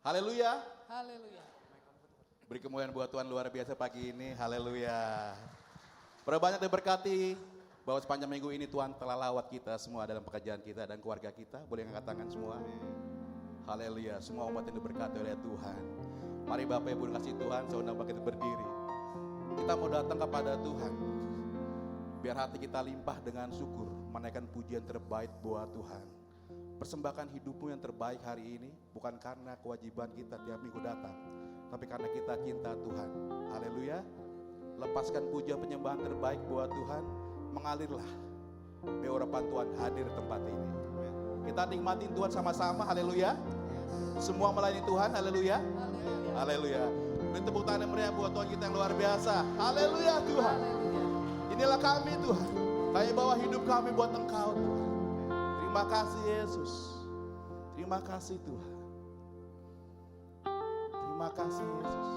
Haleluya. Haleluya. Beri kemuliaan buat Tuhan luar biasa pagi ini. Haleluya. Berbanyak diberkati bahwa sepanjang minggu ini Tuhan telah lawat kita semua dalam pekerjaan kita dan keluarga kita. Boleh angkat tangan semua. Haleluya. Semua umat yang diberkati oleh Tuhan. Mari Bapak Ibu kasih Tuhan, saya undang kita berdiri. Kita mau datang kepada Tuhan. Biar hati kita limpah dengan syukur, menaikkan pujian terbaik buat Tuhan. Persembahkan hidupmu yang terbaik hari ini bukan karena kewajiban kita tiap minggu datang, tapi karena kita cinta Tuhan. Haleluya. Lepaskan pujian penyembahan terbaik buat Tuhan, mengalirlah. Biar urapan Tuhan hadir di tempat ini. Kita nikmatin Tuhan sama-sama. Haleluya. Semua melayani Tuhan. Haleluya. Haleluya. Beri tepuk tangan yang meriah buat Tuhan kita yang luar biasa. Haleluya Tuhan. Inilah kami Tuhan. Kami bawa hidup kami buat Engkau Tuhan. Terima kasih Yesus. Terima kasih Tuhan. Terima kasih Yesus.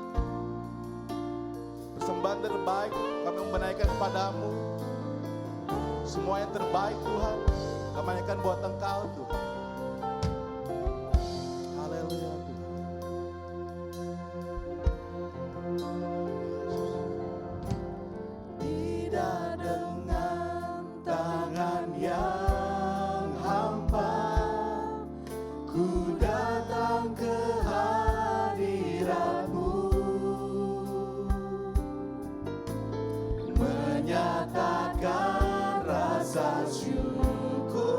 Persembahan terbaik kami menaikkan kepadamu. Semua yang terbaik Tuhan kami naikkan buat Engkau Tuhan. Haleluya Tuhan. Tidak dengan tangan yang hampa ku datang ke hadirat-Mu, menyatakan rasa syukurku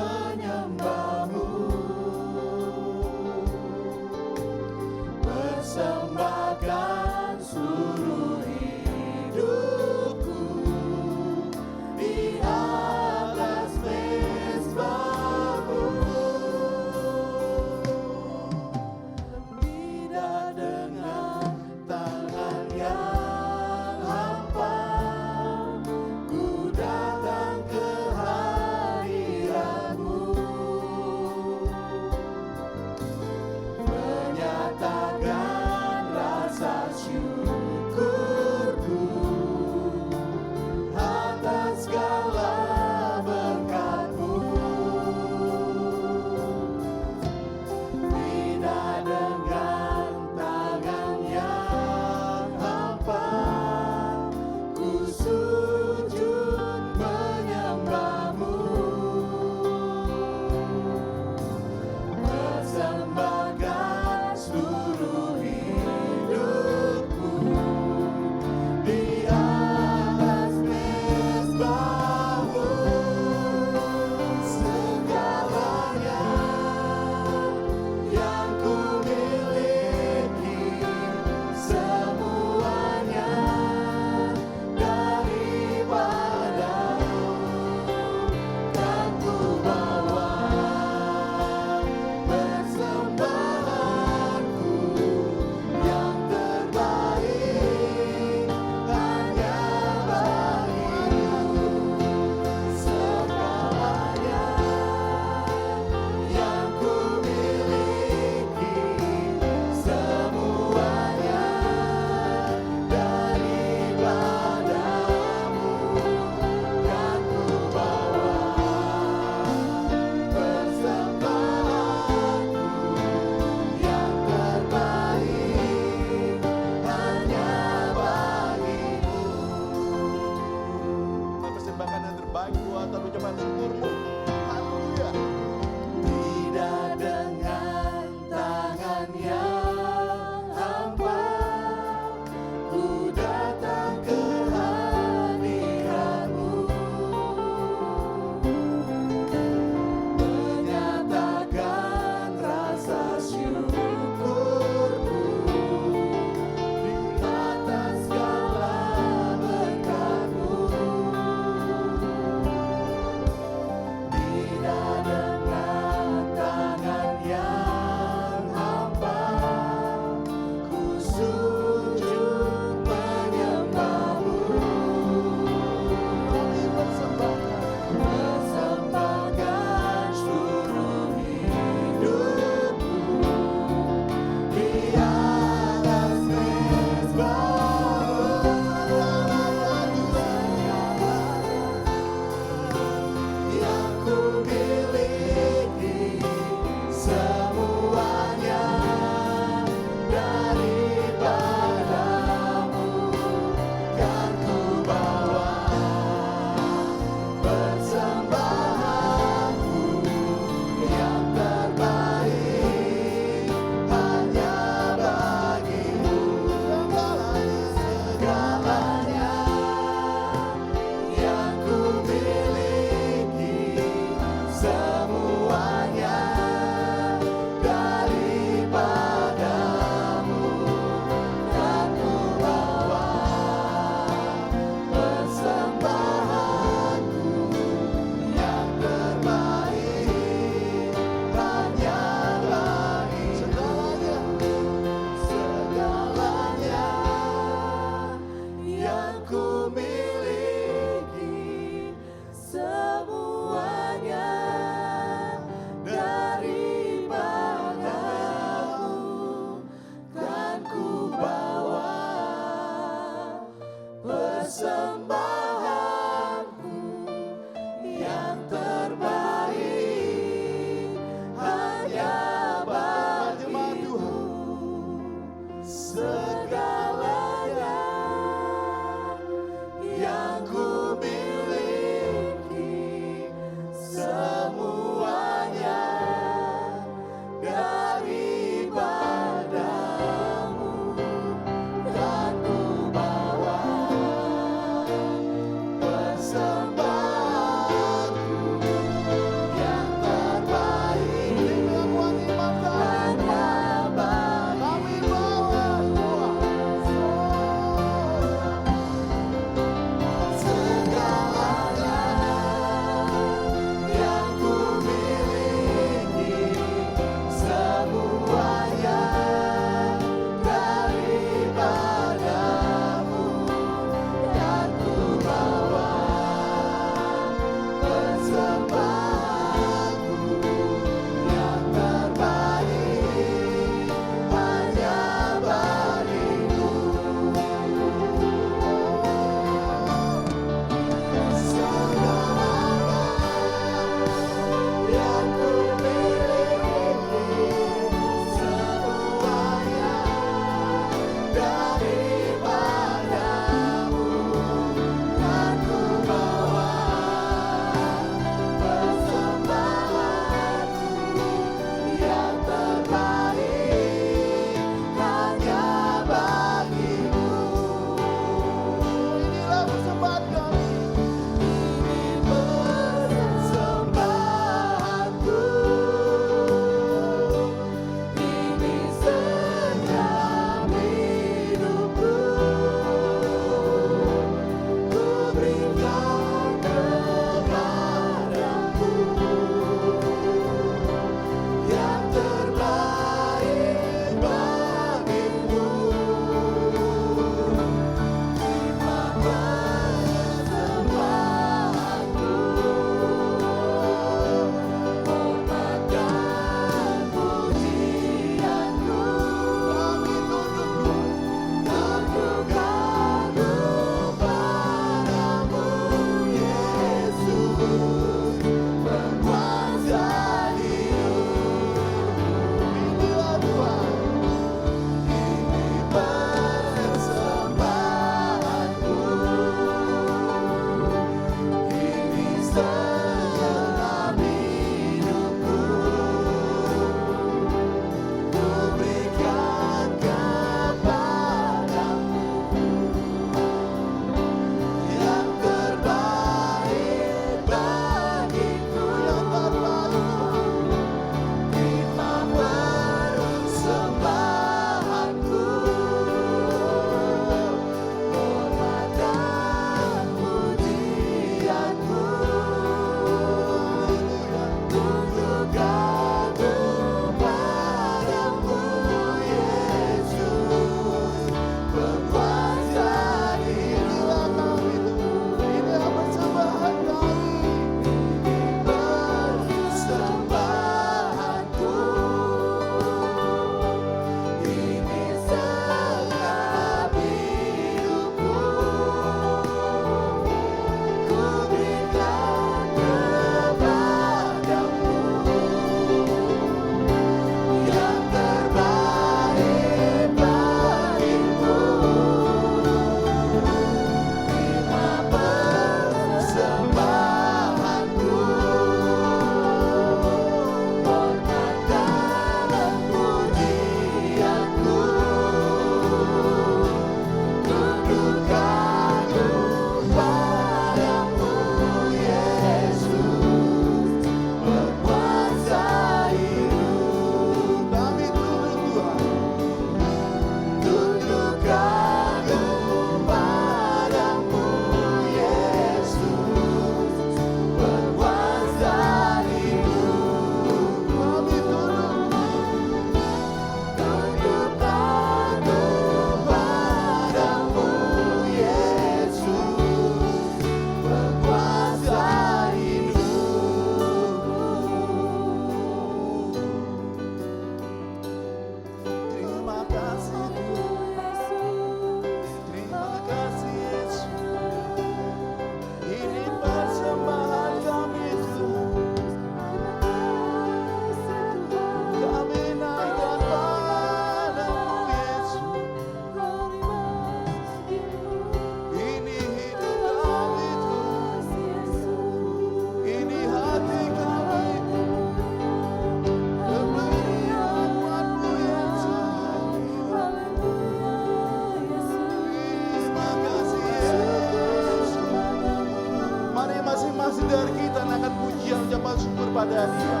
kepada Dia.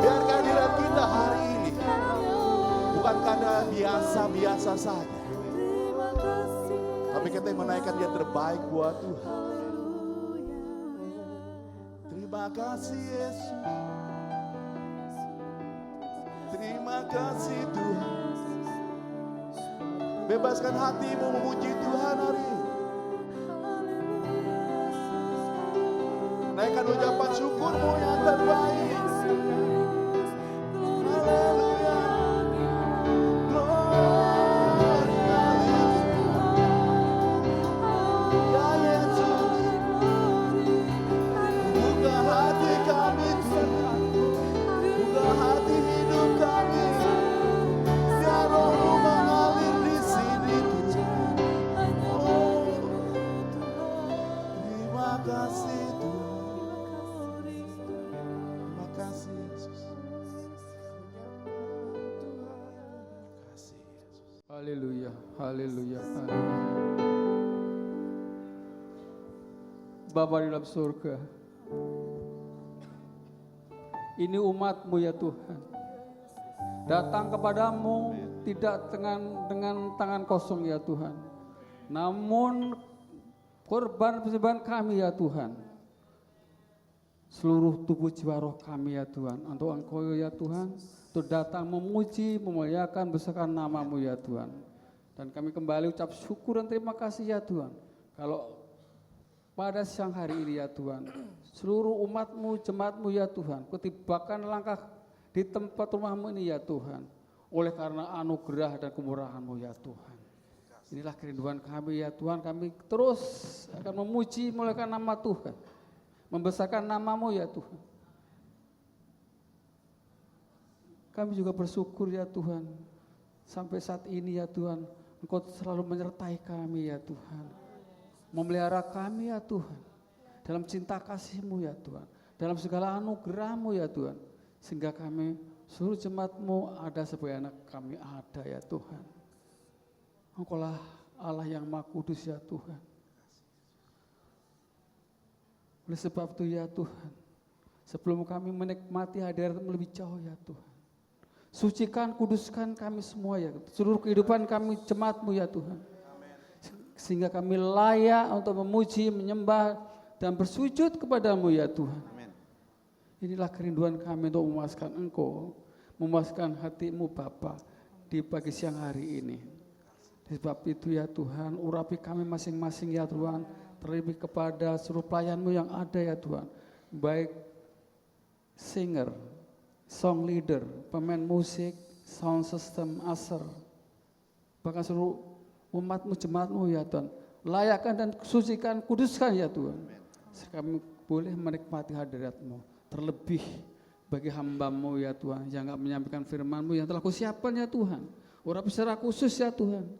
Biar kehadiran kita hari ini bukan karena biasa-biasa saja, tapi kita yang menaikkan Dia terbaik buat Tuhan. Terima kasih Yesus. Terima kasih Tuhan. Bebaskan hatimu memuji Tuhan hari ini. Naikkan ucapan syukurmu yang terbaik. Haleluya. Glory, ya Yesus. Buka hati kami Tuhan. Buka hati hidup kami. Biar Roh-Mu mengalir di sini Tuhan. Oh, terima kasih Tuhan. Terima kasih Yesus. Haleluya, haleluya, haleluya. Bapa di dalam surga, ini umat-Mu ya Tuhan. Datang kepadamu tidak dengan tangan kosong ya Tuhan. Namun korban persembahan kami ya Tuhan. Seluruh tubuh jiwa roh kami ya Tuhan. Untuk Engkau ya Tuhan. Untuk datang memuji, memuliakan, besarkan nama-Mu ya Tuhan. Dan kami kembali ucap syukur dan terima kasih ya Tuhan. Kalau pada siang hari ini ya Tuhan, seluruh umat-Mu, jemaat-Mu ya Tuhan, kutibakan langkah di tempat rumah-Mu ini ya Tuhan. Oleh karena anugerah dan kemurahan-Mu ya Tuhan. Inilah kerinduan kami ya Tuhan, kami terus akan memuji, memuliakan nama Tuhan. Membesarkan nama-Mu ya Tuhan. Kami juga bersyukur ya Tuhan, sampai saat ini ya Tuhan, Engkau selalu menyertai kami ya Tuhan. Memelihara kami ya Tuhan, dalam cinta kasih-Mu ya Tuhan, dalam segala anugerah-Mu ya Tuhan. Sehingga kami, seluruh jemaat-Mu ada sebagai anak kami ada ya Tuhan. Engkau-lah Allah yang Maha Kudus ya Tuhan. Oleh sebab itu ya Tuhan, sebelum kami menikmati hadirat-Mu lebih jauh ya Tuhan, sucikan, kuduskan kami semua ya, seluruh kehidupan kami jemaat-Mu ya Tuhan. Sehingga kami layak untuk memuji, menyembah, dan bersujud kepada-Mu ya Tuhan. Inilah kerinduan kami untuk memuaskan Engkau, memuaskan hati-Mu Bapa di pagi siang hari ini. Sebab itu ya Tuhan, urapi kami masing-masing ya Tuhan, terlebih kepada seluruh pelayan-Mu yang ada ya Tuhan, baik singer, song leader, pemain musik, sound system, usher, bahkan seluruh umat-Mu, jemaat-Mu ya Tuhan, layakkan dan sucikan, kuduskan ya Tuhan, kami boleh menikmati hadirat-Mu. Terlebih bagi hamba-Mu ya Tuhan yang enggak menyampaikan firman-Mu yang telah Kau siapkan ya Tuhan, urapi secara khusus ya Tuhan,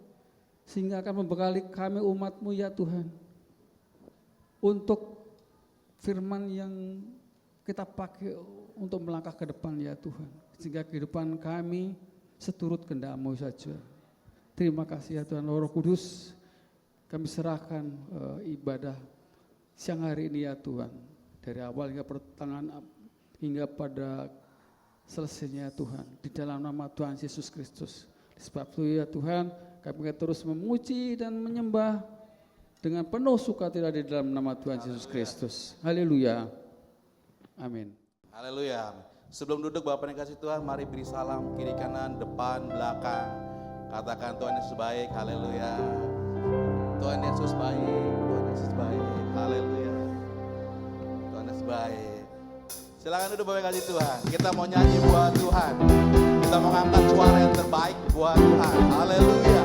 sehingga akan membekali kami umat-Mu ya Tuhan untuk firman yang kita pakai untuk melangkah ke depan ya Tuhan, sehingga kehidupan kami seturut kehendak-Mu saja. Terima kasih ya Tuhan. Roh Kudus, kami serahkan ibadah siang hari ini ya Tuhan, dari awal hingga pertengahan hingga pada selesainya Tuhan, di dalam nama Tuhan Yesus Kristus. Sebab itu ya Tuhan, kami terus memuji dan menyembah dengan penuh sukacita di dalam nama Tuhan Yesus Kristus. Haleluya. Amin. Haleluya. Sebelum duduk Bapak yang kasih Tuhan, mari beri salam kiri kanan, depan, belakang. Katakan Tuhan Yesus baik. Haleluya. Tuhan Yesus baik. Tuhan Yesus baik. Haleluya. Tuhan Yesus baik. Silakan duduk Bapak yang kasih Tuhan. Kita mau nyanyi buat Tuhan. Kita mau ngangkat suara yang terbaik buat Tuhan. Haleluya.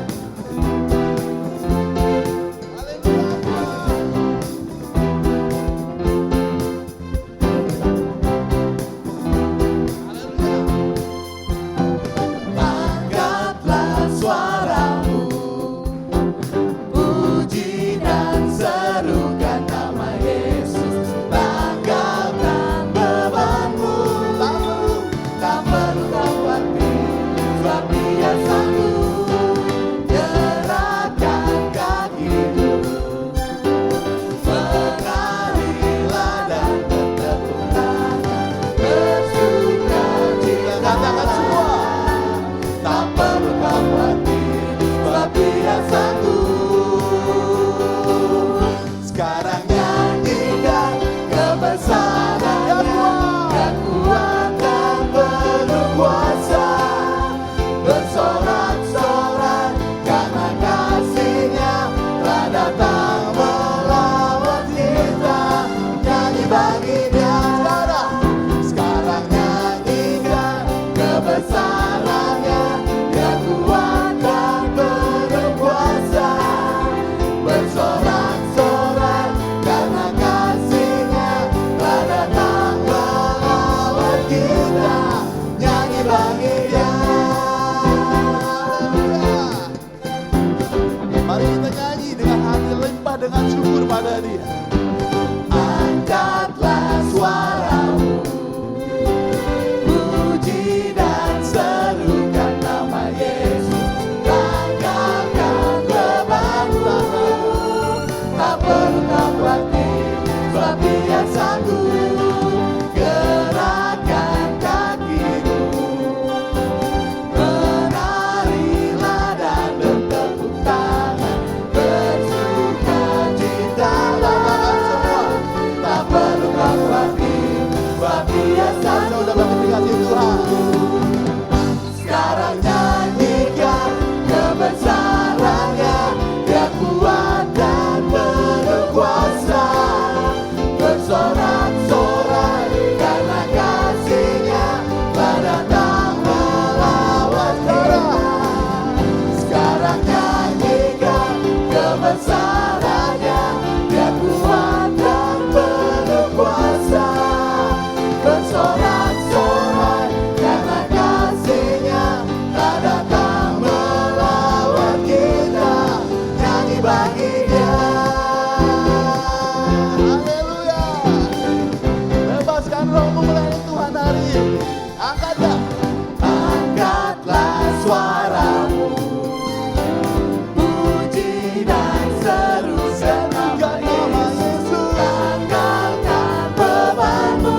Dengan syukur pada Dia. Angkatlah suaramu, puji dan serukan nama Yesus. Langkahkan bebanmu, tak perlu kau khawatir, sebab Dia sanggup. Gerakkan kakimu, menarilah dan bertepuk tangan. Udah kasih Tuhan. Sekarang nyanyikan kebesarannya, Dia kuat dan penuh kuasa. Bersorak-sorai karena kasih-Nya telah datang melawat kita. Sekarang nyanyikan kebesarannya, Dia kuat dan penuh kuasa. Bersorak-sorai karena kasih-Nya telah datang melawat kita. Nyanyi bagi Dia. Haleluya. Bebaskan rohmu melayani Tuhan hari ini. Angkatlah. Angkatlah suaramu, puji dan serukan nama Yesus. Angkatkan bebanmu,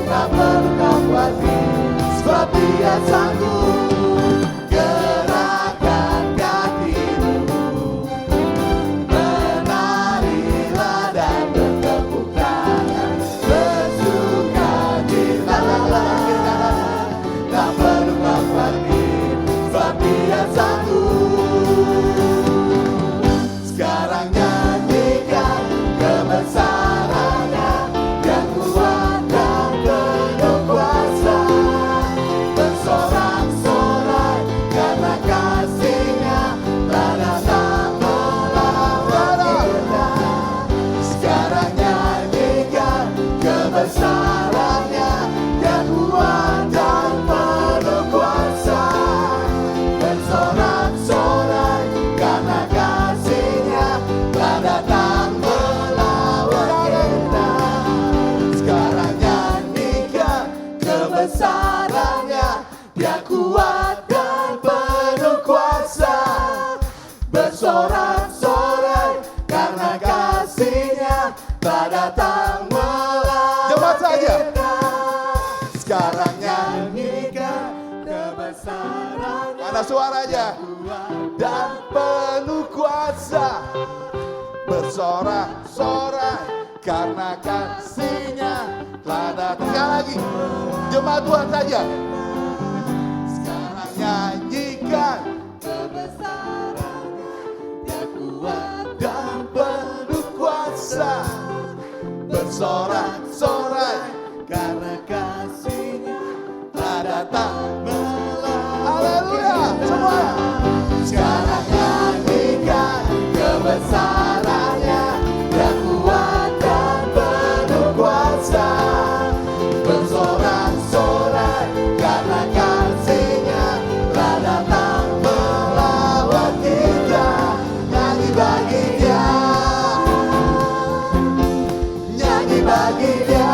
tak perlu kau khawatir, sebab Dia sanggup. Gerakkan kakimu, menarilah dan bertepuk tangan. Bersuka sekarang nyanyikan kebesaran mana suaranya dan penuh kuasa, bersorak-sorai karena kasih-Nya telah datang. Sekali lagi, jemaat Tuhan saja. Sekarang nyanyikan kebesaran Dia kuat dan penuh kuasa, bersorak-sorai karena kasih-Nya telah datang. melawan. Haleluya, semua. Sekarang nyanyikan kebesaran-Nya, Dia kuat dan penuh kuasa, bersorak-sorai karena kasih-Nya telah datang melawat kita. Nyanyi bagi Dia, nyanyi bagi Dia,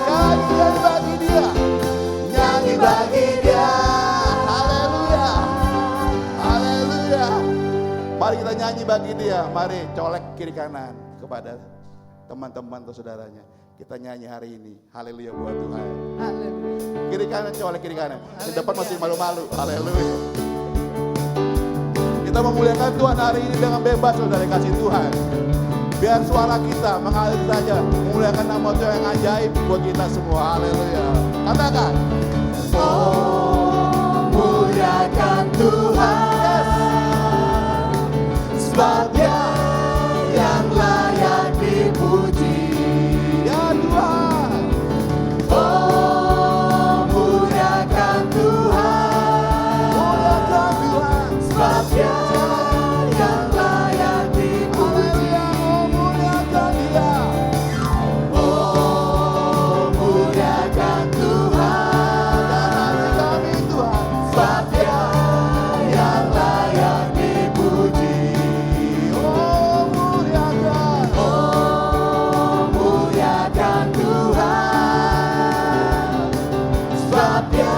Nyanyi bagi Dia. nyanyi bagi Dia. Haleluya. Haleluya. Mari kita nyanyi bagi Dia. Mari colek kiri kanan kepada teman-teman atau saudaranya. Kita nyanyi hari ini. Haleluya buat Tuhan. Kiri kanan, colek kiri kanan. Di depan masih malu-malu. Haleluya. Kita memuliakan Tuhan hari ini dengan bebas saudara kasih Tuhan. Biar suara kita mengalir saja, memuliakan nama Tuhan yang ajaib buat kita semua. Haleluya. Katakan. Oh, muliakan Tuhan, sebab Dia yang layak dipuji. Ya Tuhan. Oh, muliakan Tuhan, Muliakan Tuhan. sebab Dia yang layak dipuji. Haleluya. Oh, muliakan Dia. Oh, muliakan Tuhan, Dan hati kami Tuhan. sebab Dia yang layak dipuji. Oh, muliakan. Oh, muliakan Tuhan, sebab Dia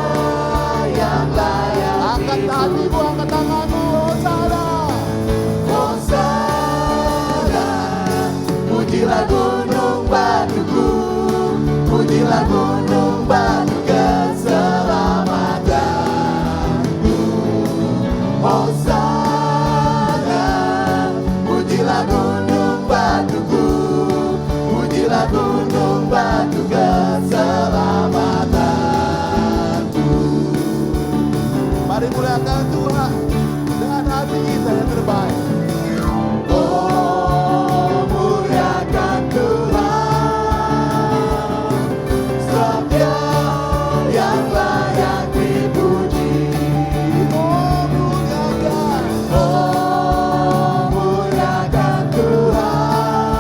yang layak Angkat dipuji. hatimu, angkat tanganmu, Hosana. Hosana, pujilah gunung batuku, pujilah gunung batu keselamatanku. Hosana, pujilah gunung batuku, pujilah gunung batu keselamatanku. Mari muliakan Tuhan dengan hati kita yang terbaik. Oh, muliakan Tuhan, sebab Dia yang layak dipuji. Oh, muliakan. Oh, muliakan Tuhan,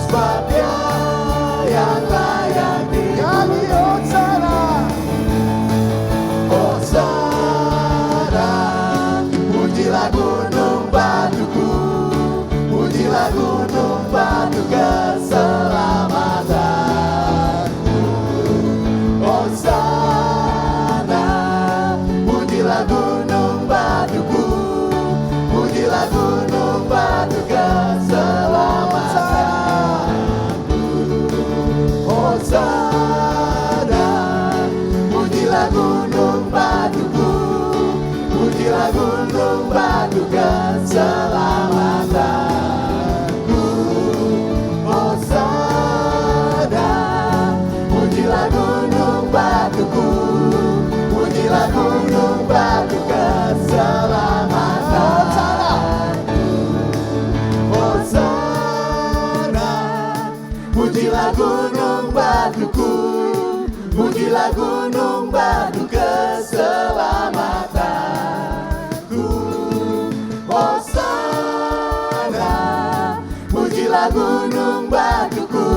sebab Dia yang layak Nyanyi dipuji. Hosana. Hosana, pujilah gunung batuku, pujilah gunung batu keselamatanku. Hosana, pujilah gunung batuku, pujilah gunung batu keselamatanku. Hosana, pujilah gunung batuku, pujilah gunung batu keselamatanku. Hosana, pujilah gunung batuku, pujilah gunung batu keselamatanku. Hosana, pujilah gunung batuku, pujilah gunung batu keselamatanku. Hosana, pujilah gunung batuku,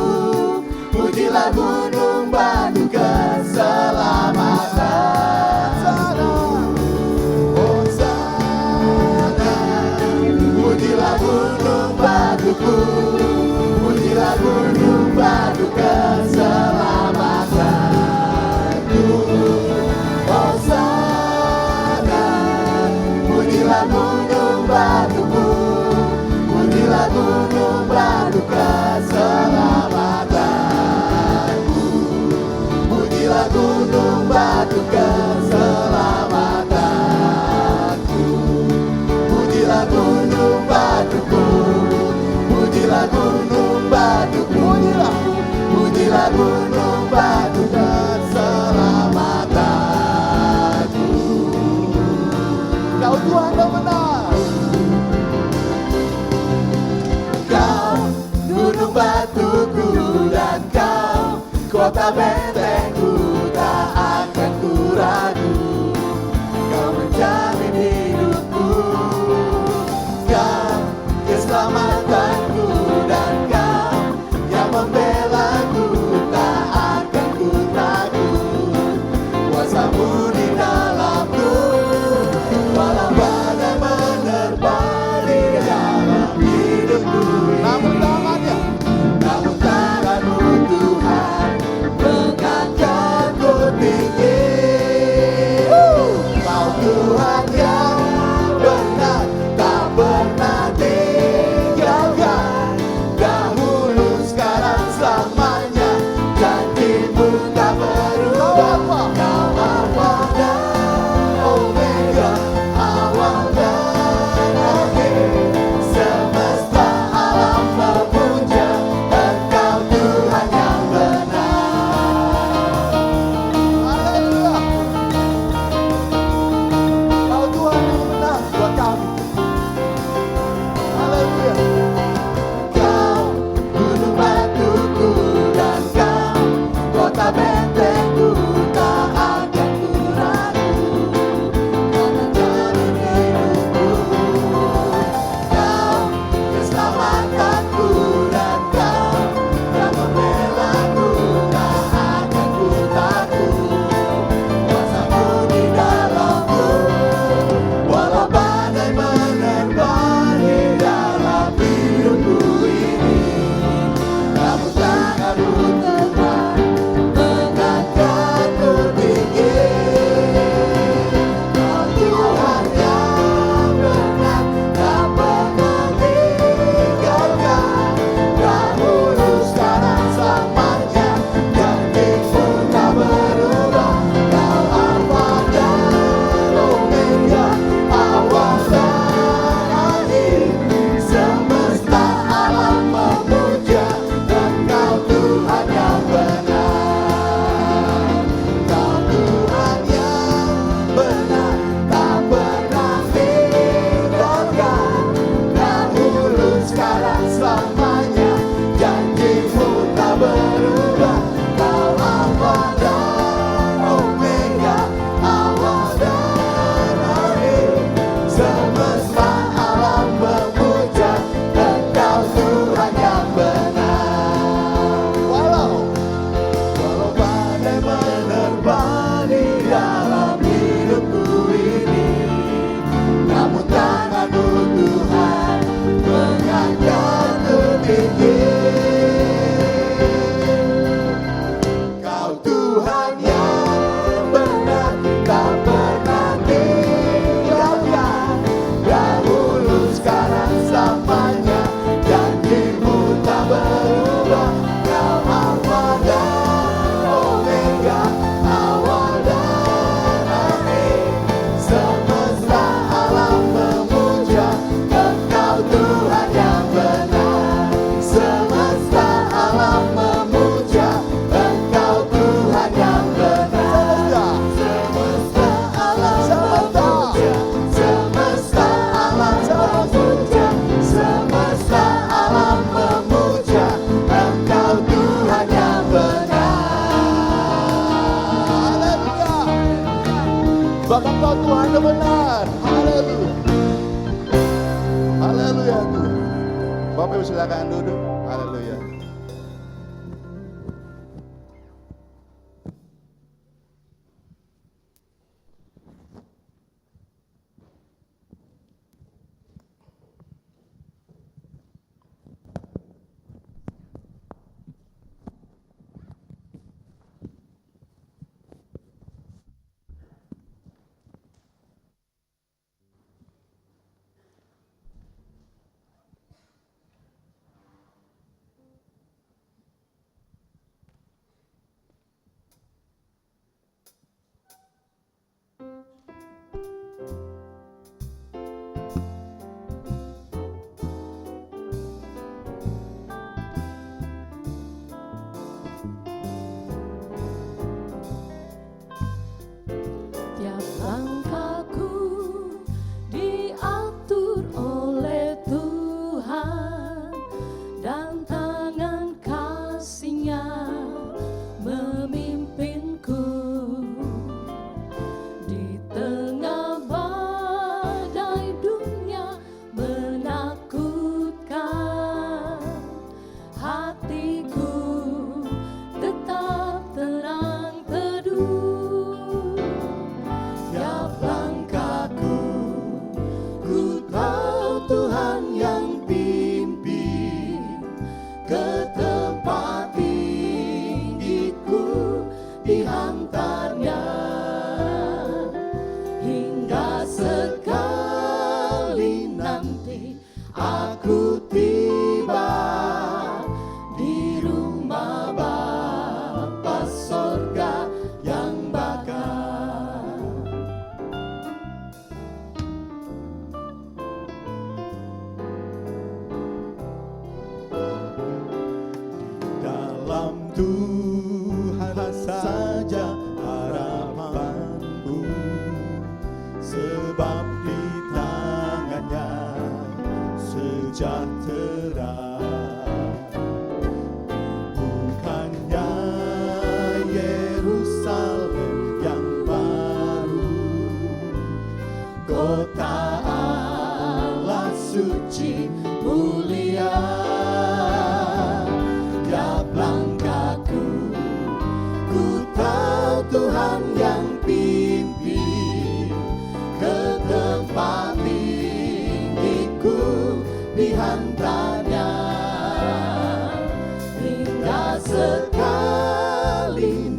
pujilah gunung batu keselamatanku. Hosana, pujilah gunung batuku, pujilah gunung batu keselamatanku. Hosana, pujilah gunung batuku, pujilah gunung batu keselamatanku. batu keselamatanku. Pujilah gunung batuku, pujilah gunung batuku, pujilah gunung batu keselamatanku. Kau Tuhan yang benar. Kau gunung batuku dan kau kota bentengku, tak akan ku ragu. Kau menjamin hidupku, kau keselamatanku, dan kau yang membelaku, tak akan ku takut. Kuasamu di dalamku, walau badai menerpa di dalam hidupku. Namun tanganmu Tuhan mengangkatku tinggi. Kau Tuhan yang benar, tak pernah tinggalkan. Dahulu, sekarang, selamanya, janjimu tak berubah. Kau Alfa dan Omega, awal dan akhir. Semesta alam memuja Engkau Tuhan yang benar. Haleluya. Kau Tuhan yang benar buat kami. Haleluya. Kau gunung batuku dan kau kota bentengku, tak akan ku ragu. Kau menjamin hidupku, kau keselamatanku, dan kau yang membelaku, tak akan ku takut. Kuasamu di dalamku, walau badai menerpa di dalam hidupku ini. Namun tanganmu Tuhan mengangkatku tinggi. Kau Tuhan yang benar, tak pernah tinggalkan. Dahulu, sekarang, selamanya, janjimu tak berubah. Kau Alfa dan Omega, awal dan akhir. Semesta alam memuja Engkau Tuhan yang benar. Kau Tuhan yang benar, tak pernah tinggalkan. Dahulu, sekarang, selamanya, janjimu tak berubah. Kau Alfa dan Omega, awal dan akhir. Semesta alam memuja Engkau Tuhan yang benar. Walau badai menerpa di dalam hidupku ini, namun tanganmu Tuhan mengangkatku tinggi. Kau Tuhan yang benar, tak pernah tinggalkan. Dahulu, sekarang, selamanya, janjimu tak berubah. Kau Alfa dan Omega, awal dan akhir. Semesta alam memuja Engkau Tuhan yang benar. Semesta alam memuja Engkau Tuhan yang benar. Semesta alam memuja, semesta alam memuja, semesta alam memuja Engkau Tuhan yang benar. Haleluya. Bahkan Kau Tuhan yang benar. Haleluya. Haleluya Tuhan. Bapak Ibu silakan duduk. Haleluya.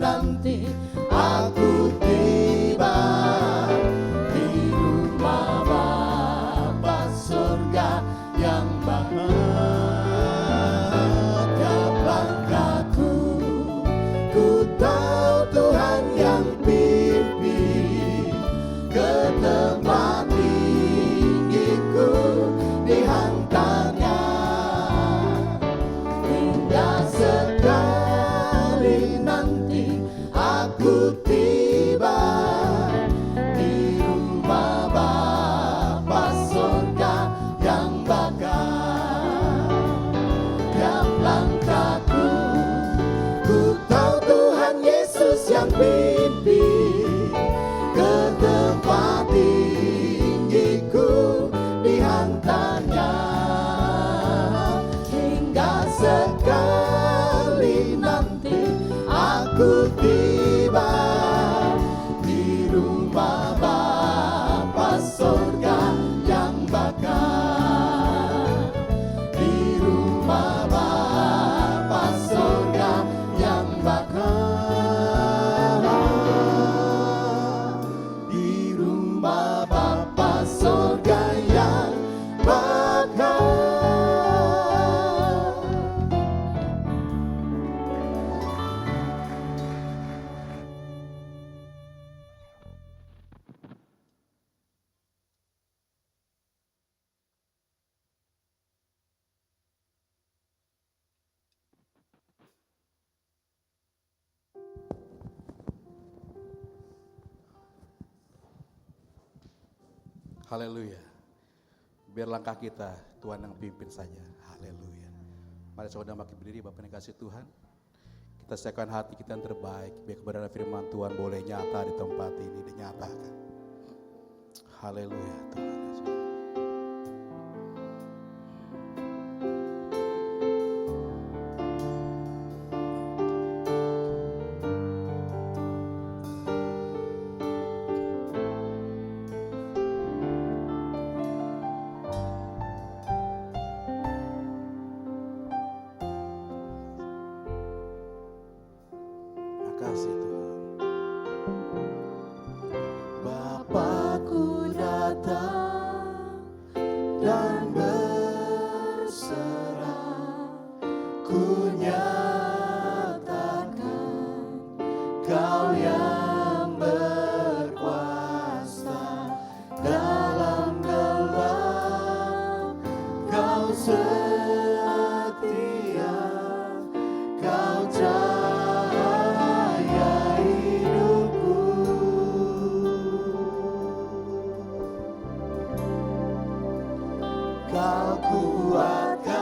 nanti aku tiba di rumah Bapa surga yang bahagia. Tiap langkahku ku tahu Tuhan yang pimpin ke tempat tinggiku dihantarnya. Hingga sekali nanti aku tiba di rumah Bapa surga yang bakal. Tiap langkahku ku tahu Tuhan Yesus yang pimpin ke tempat tinggiku dihantarnya. Hingga sekali nanti aku tiba di rumah Bapa surga yang bakal. Di rumah Bapa surga yang bakal. Di rumah Bapa surga yang bakal. Haleluya. Biar langkah kita Tuhan yang pimpin saja. Haleluya. Mari saudara makin berdiri, Bapak yang kasih Tuhan. Kita siapkan hati kita yang terbaik. Biar kebenaran firman Tuhan boleh nyata di tempat ini, dinyatakan. Haleluya Tuhan Yesus. Makasih Tuhan. Bapakku datang dan berserah, ku nyatakan Kau yang berkuasa dalam gelap. Kau setia, Kau cahaya hidupku. Kau kuatkan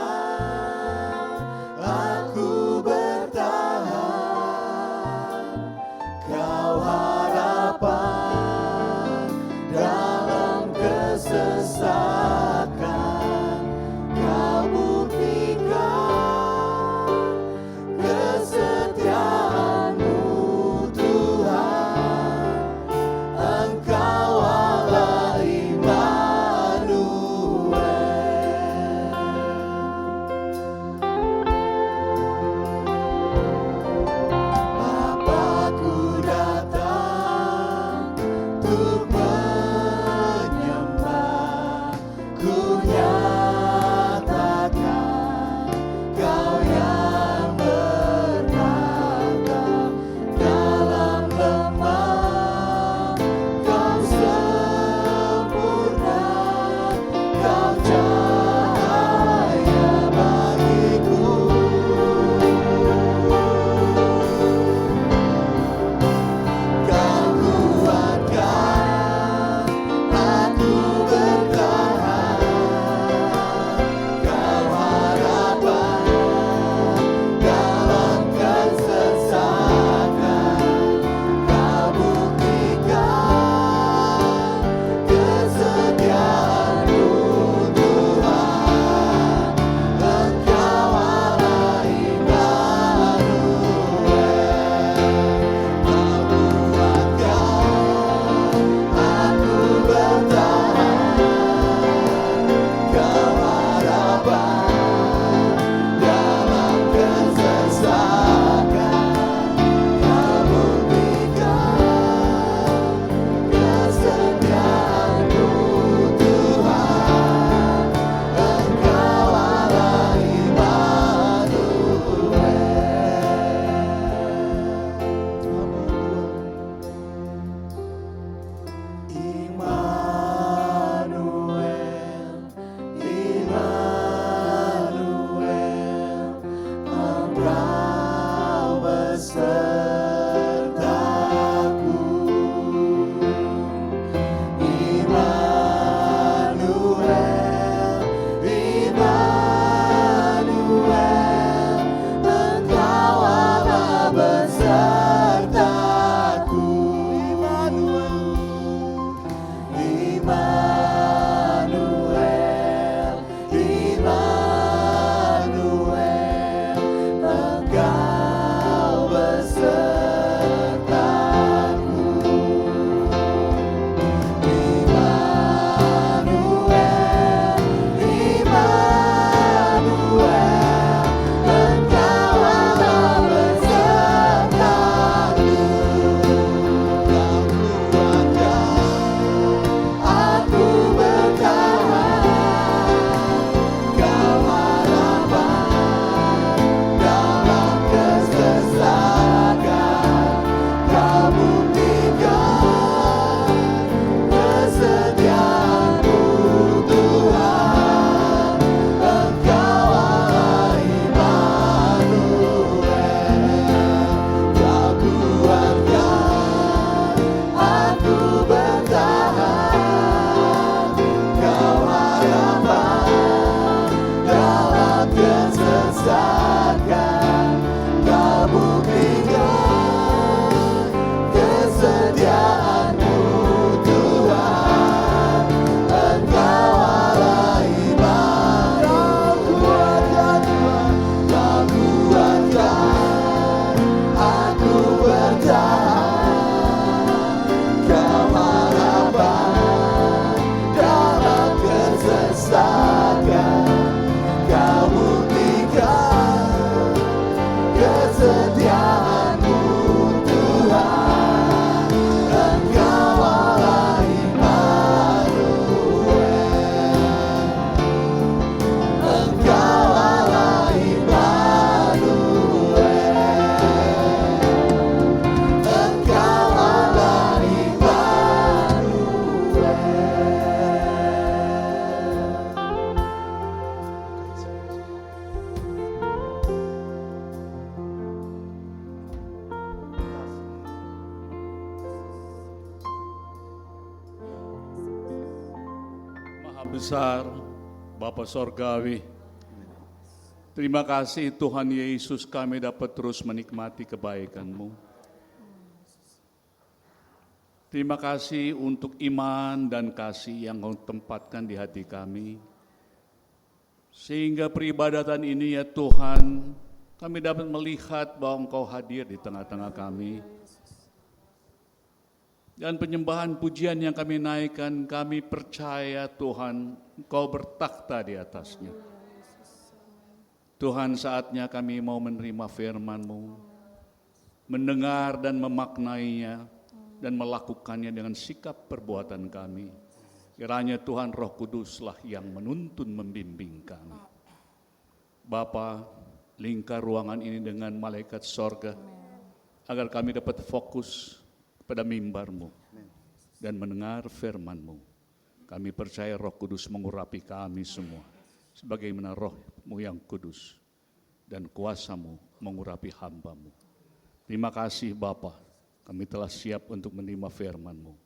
aku bertahan. Maha Besar, Bapa Sorgawi, terima kasih Tuhan Yesus kami dapat terus menikmati kebaikan-Mu. Terima kasih untuk iman dan kasih yang Kau tempatkan di hati kami. Sehingga peribadatan ini ya Tuhan, kami dapat melihat bahwa Engkau hadir di tengah-tengah kami. Dan penyembahan pujian yang kami naikkan, kami percaya Tuhan, Engkau bertakhta di atasnya. Tuhan, saatnya kami mau menerima firman-Mu, mendengar dan memaknainya, dan melakukannya dengan sikap perbuatan kami. Kiranya Tuhan Roh Kuduslah yang menuntun membimbing kami. Bapa, lingkar ruangan ini dengan malaikat sorga, agar kami dapat fokus pada mimbar-Mu dan mendengar firman-Mu. Kami percaya Roh Kudus mengurapi kami semua, sebagaimana Roh-Mu yang kudus dan kuasa-Mu mengurapi hamba-Mu. Terima kasih Bapa, kami telah siap untuk menerima firman-Mu.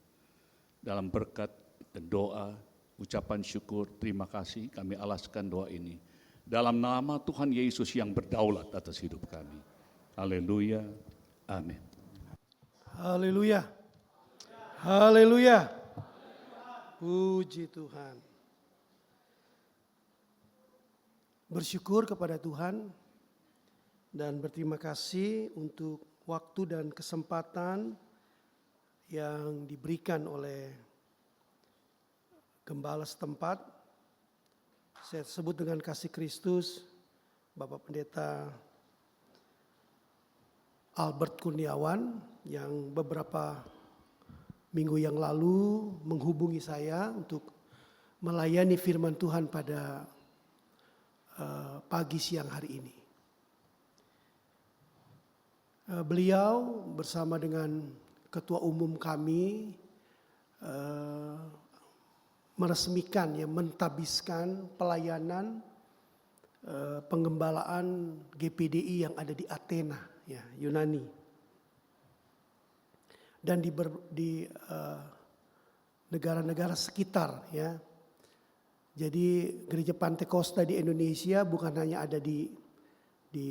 Dalam berkat dan doa, ucapan syukur, terima kasih, kami alaskan doa ini dalam nama Tuhan Yesus yang berdaulat atas hidup kami. Haleluya, amin. Haleluya. Haleluya. Puji Tuhan. Bersyukur kepada Tuhan dan berterima kasih untuk waktu dan kesempatan yang diberikan oleh gembala setempat. Saya sebut dengan kasih Kristus, Bapak Pendeta Albert Kurniawan yang beberapa minggu yang lalu menghubungi saya untuk melayani firman Tuhan pada pagi siang hari ini. Beliau bersama dengan ketua umum kami meresmikan, mentabiskan pelayanan penggembalaan GPDI yang ada di Athena, ya, Yunani. Dan di negara-negara sekitar, ya. Jadi gereja Pantekosta di Indonesia bukan hanya ada di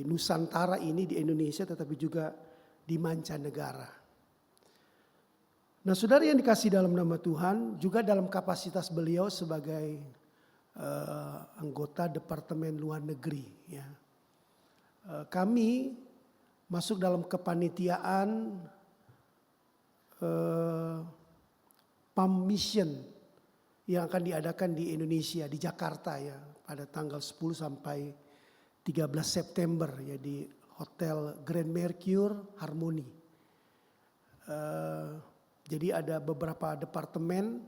Nusantara ini di Indonesia, tetapi juga di mancanegara. Nah, saudara yang dikasihi dalam nama Tuhan, juga dalam kapasitas beliau sebagai anggota Departemen Luar Negeri, ya. Kami masuk dalam kepanitiaan PAM Mission yang akan diadakan di Indonesia, di Jakarta, ya, pada tanggal 10 sampai 13 September, ya, di Hotel Grand Mercure Harmony. Jadi ada beberapa departemen,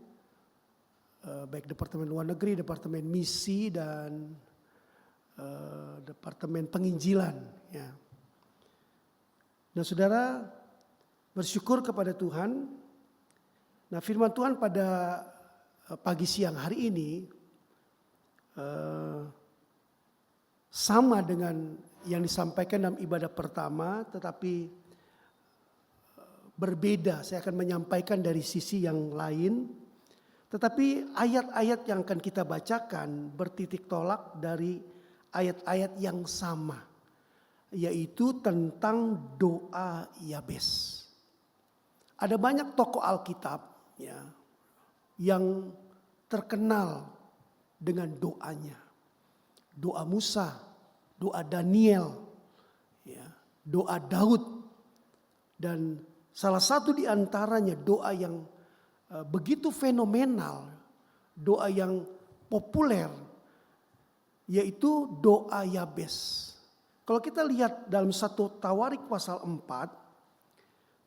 baik Departemen Luar Negeri, Departemen Misi, dan Departemen Penginjilan, ya. Nah, saudara, bersyukur kepada Tuhan. Nah, firman Tuhan pada pagi siang hari ini sama dengan yang disampaikan dalam ibadah pertama, tetapi berbeda. Saya akan menyampaikan dari sisi yang lain. Tetapi ayat-ayat yang akan kita bacakan bertitik tolak dari ayat-ayat yang sama, yaitu tentang doa Yabes. Ada banyak tokoh Alkitab, ya, yang terkenal dengan doanya. Doa Musa, doa Daniel, ya, doa Daud, dan salah satu di antaranya doa yang begitu fenomenal, doa yang populer, yaitu doa Yabes. Kalau kita lihat dalam 1 Tawarik pasal 4,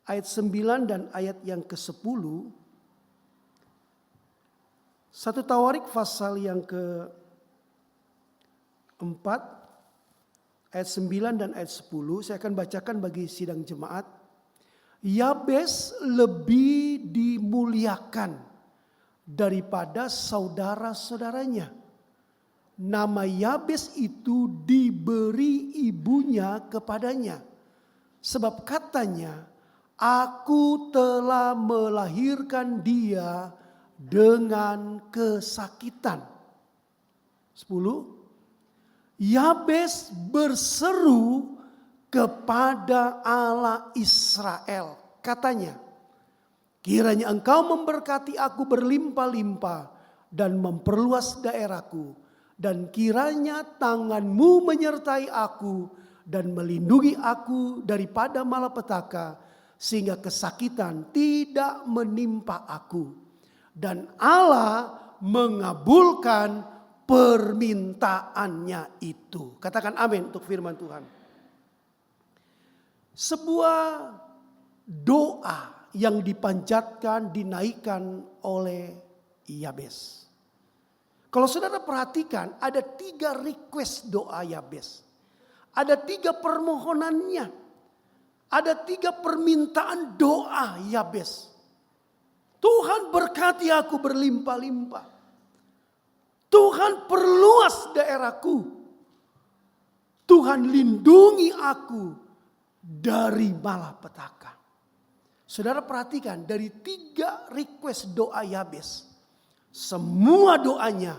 ayat 9 dan ayat yang ke-10, 1 Tawarik pasal yang ke-4, ayat 9 dan ayat 10, saya akan bacakan bagi sidang jemaat. Yabes lebih dimuliakan daripada saudara-saudaranya. Nama Yabes itu diberi ibunya kepadanya. Sebab katanya, aku telah melahirkan dia dengan kesakitan. 10. Yabes berseru kepada Allah Israel. Katanya, kiranya engkau memberkati aku berlimpah-limpah dan memperluas daerahku. Dan kiranya tanganmu menyertai aku dan melindungi aku daripada malapetaka, sehingga kesakitan tidak menimpa aku. Dan Allah mengabulkan permintaannya itu. Katakan amin untuk firman Tuhan. Sebuah doa yang dipanjatkan, dinaikkan oleh Yabes. Kalau saudara perhatikan, ada 3 request doa Yabes. Ada 3 permohonannya. Ada 3 permintaan doa Yabes. Tuhan berkati aku berlimpah-limpah. Tuhan perluas daerahku. Tuhan lindungi aku dari malapetaka. Saudara perhatikan, dari 3 request doa Yabes, semua doanya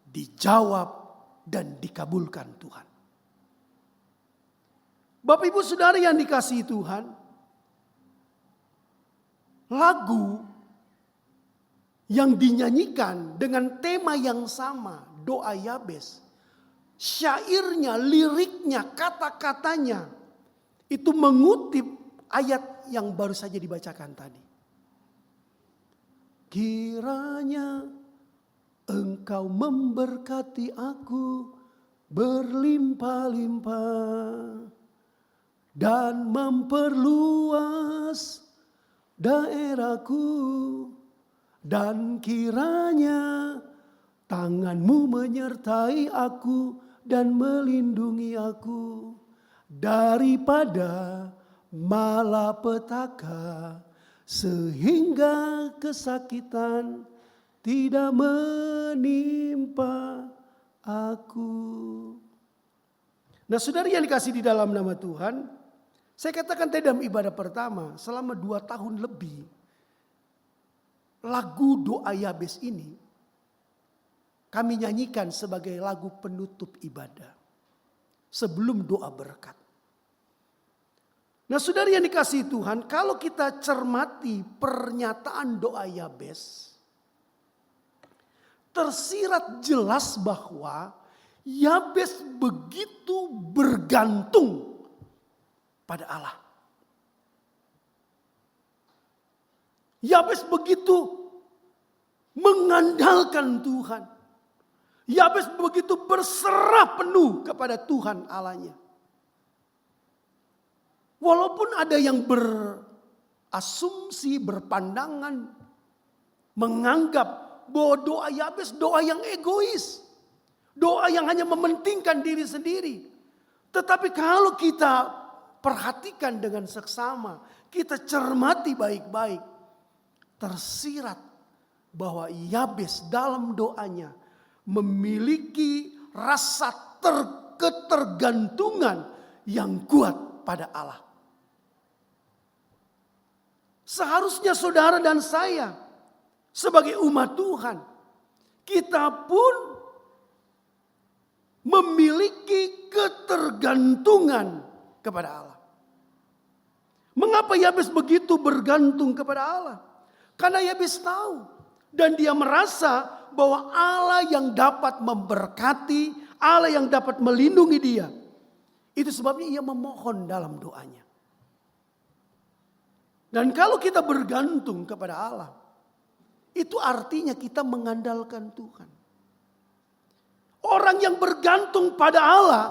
dijawab dan dikabulkan Tuhan. Bapak Ibu Saudara yang dikasihi Tuhan, lagu yang dinyanyikan dengan tema yang sama, doa Yabes, syairnya, liriknya, kata-katanya itu mengutip ayat yang baru saja dibacakan tadi. Kiranya engkau memberkati aku berlimpah-limpah dan memperluas daerahku, dan kiranya tanganmu menyertai aku dan melindungi aku daripada malapetaka, sehingga kesakitan tidak menimpa aku. Nah, saudara yang dikasih di dalam nama Tuhan, saya katakan tadi dalam ibadah pertama, selama 2 tahun lebih, lagu doa Yabes ini kami nyanyikan sebagai lagu penutup ibadah sebelum doa berkat. Nah, saudara yang dikasihi Tuhan, kalau kita cermati pernyataan doa Yabes, tersirat jelas bahwa Yabes begitu bergantung pada Allah. Yabes begitu mengandalkan Tuhan. Yabes begitu berserah penuh kepada Tuhan Allahnya. Walaupun ada yang berasumsi, berpandangan, menganggap bahwa doa Yabes doa yang egois. Doa yang hanya mementingkan diri sendiri. Tetapi kalau kita perhatikan dengan seksama, kita cermati baik-baik, tersirat bahwa Yabes dalam doanya memiliki rasa ketergantungan yang kuat pada Allah. Seharusnya saudara dan saya sebagai umat Tuhan, kita pun memiliki ketergantungan kepada Allah. Mengapa Yabes begitu bergantung kepada Allah? Karena Yabes tahu dan dia merasa bahwa Allah yang dapat memberkati, Allah yang dapat melindungi dia. Itu sebabnya ia memohon dalam doanya. Dan kalau kita bergantung kepada Allah, itu artinya kita mengandalkan Tuhan. Orang yang bergantung pada Allah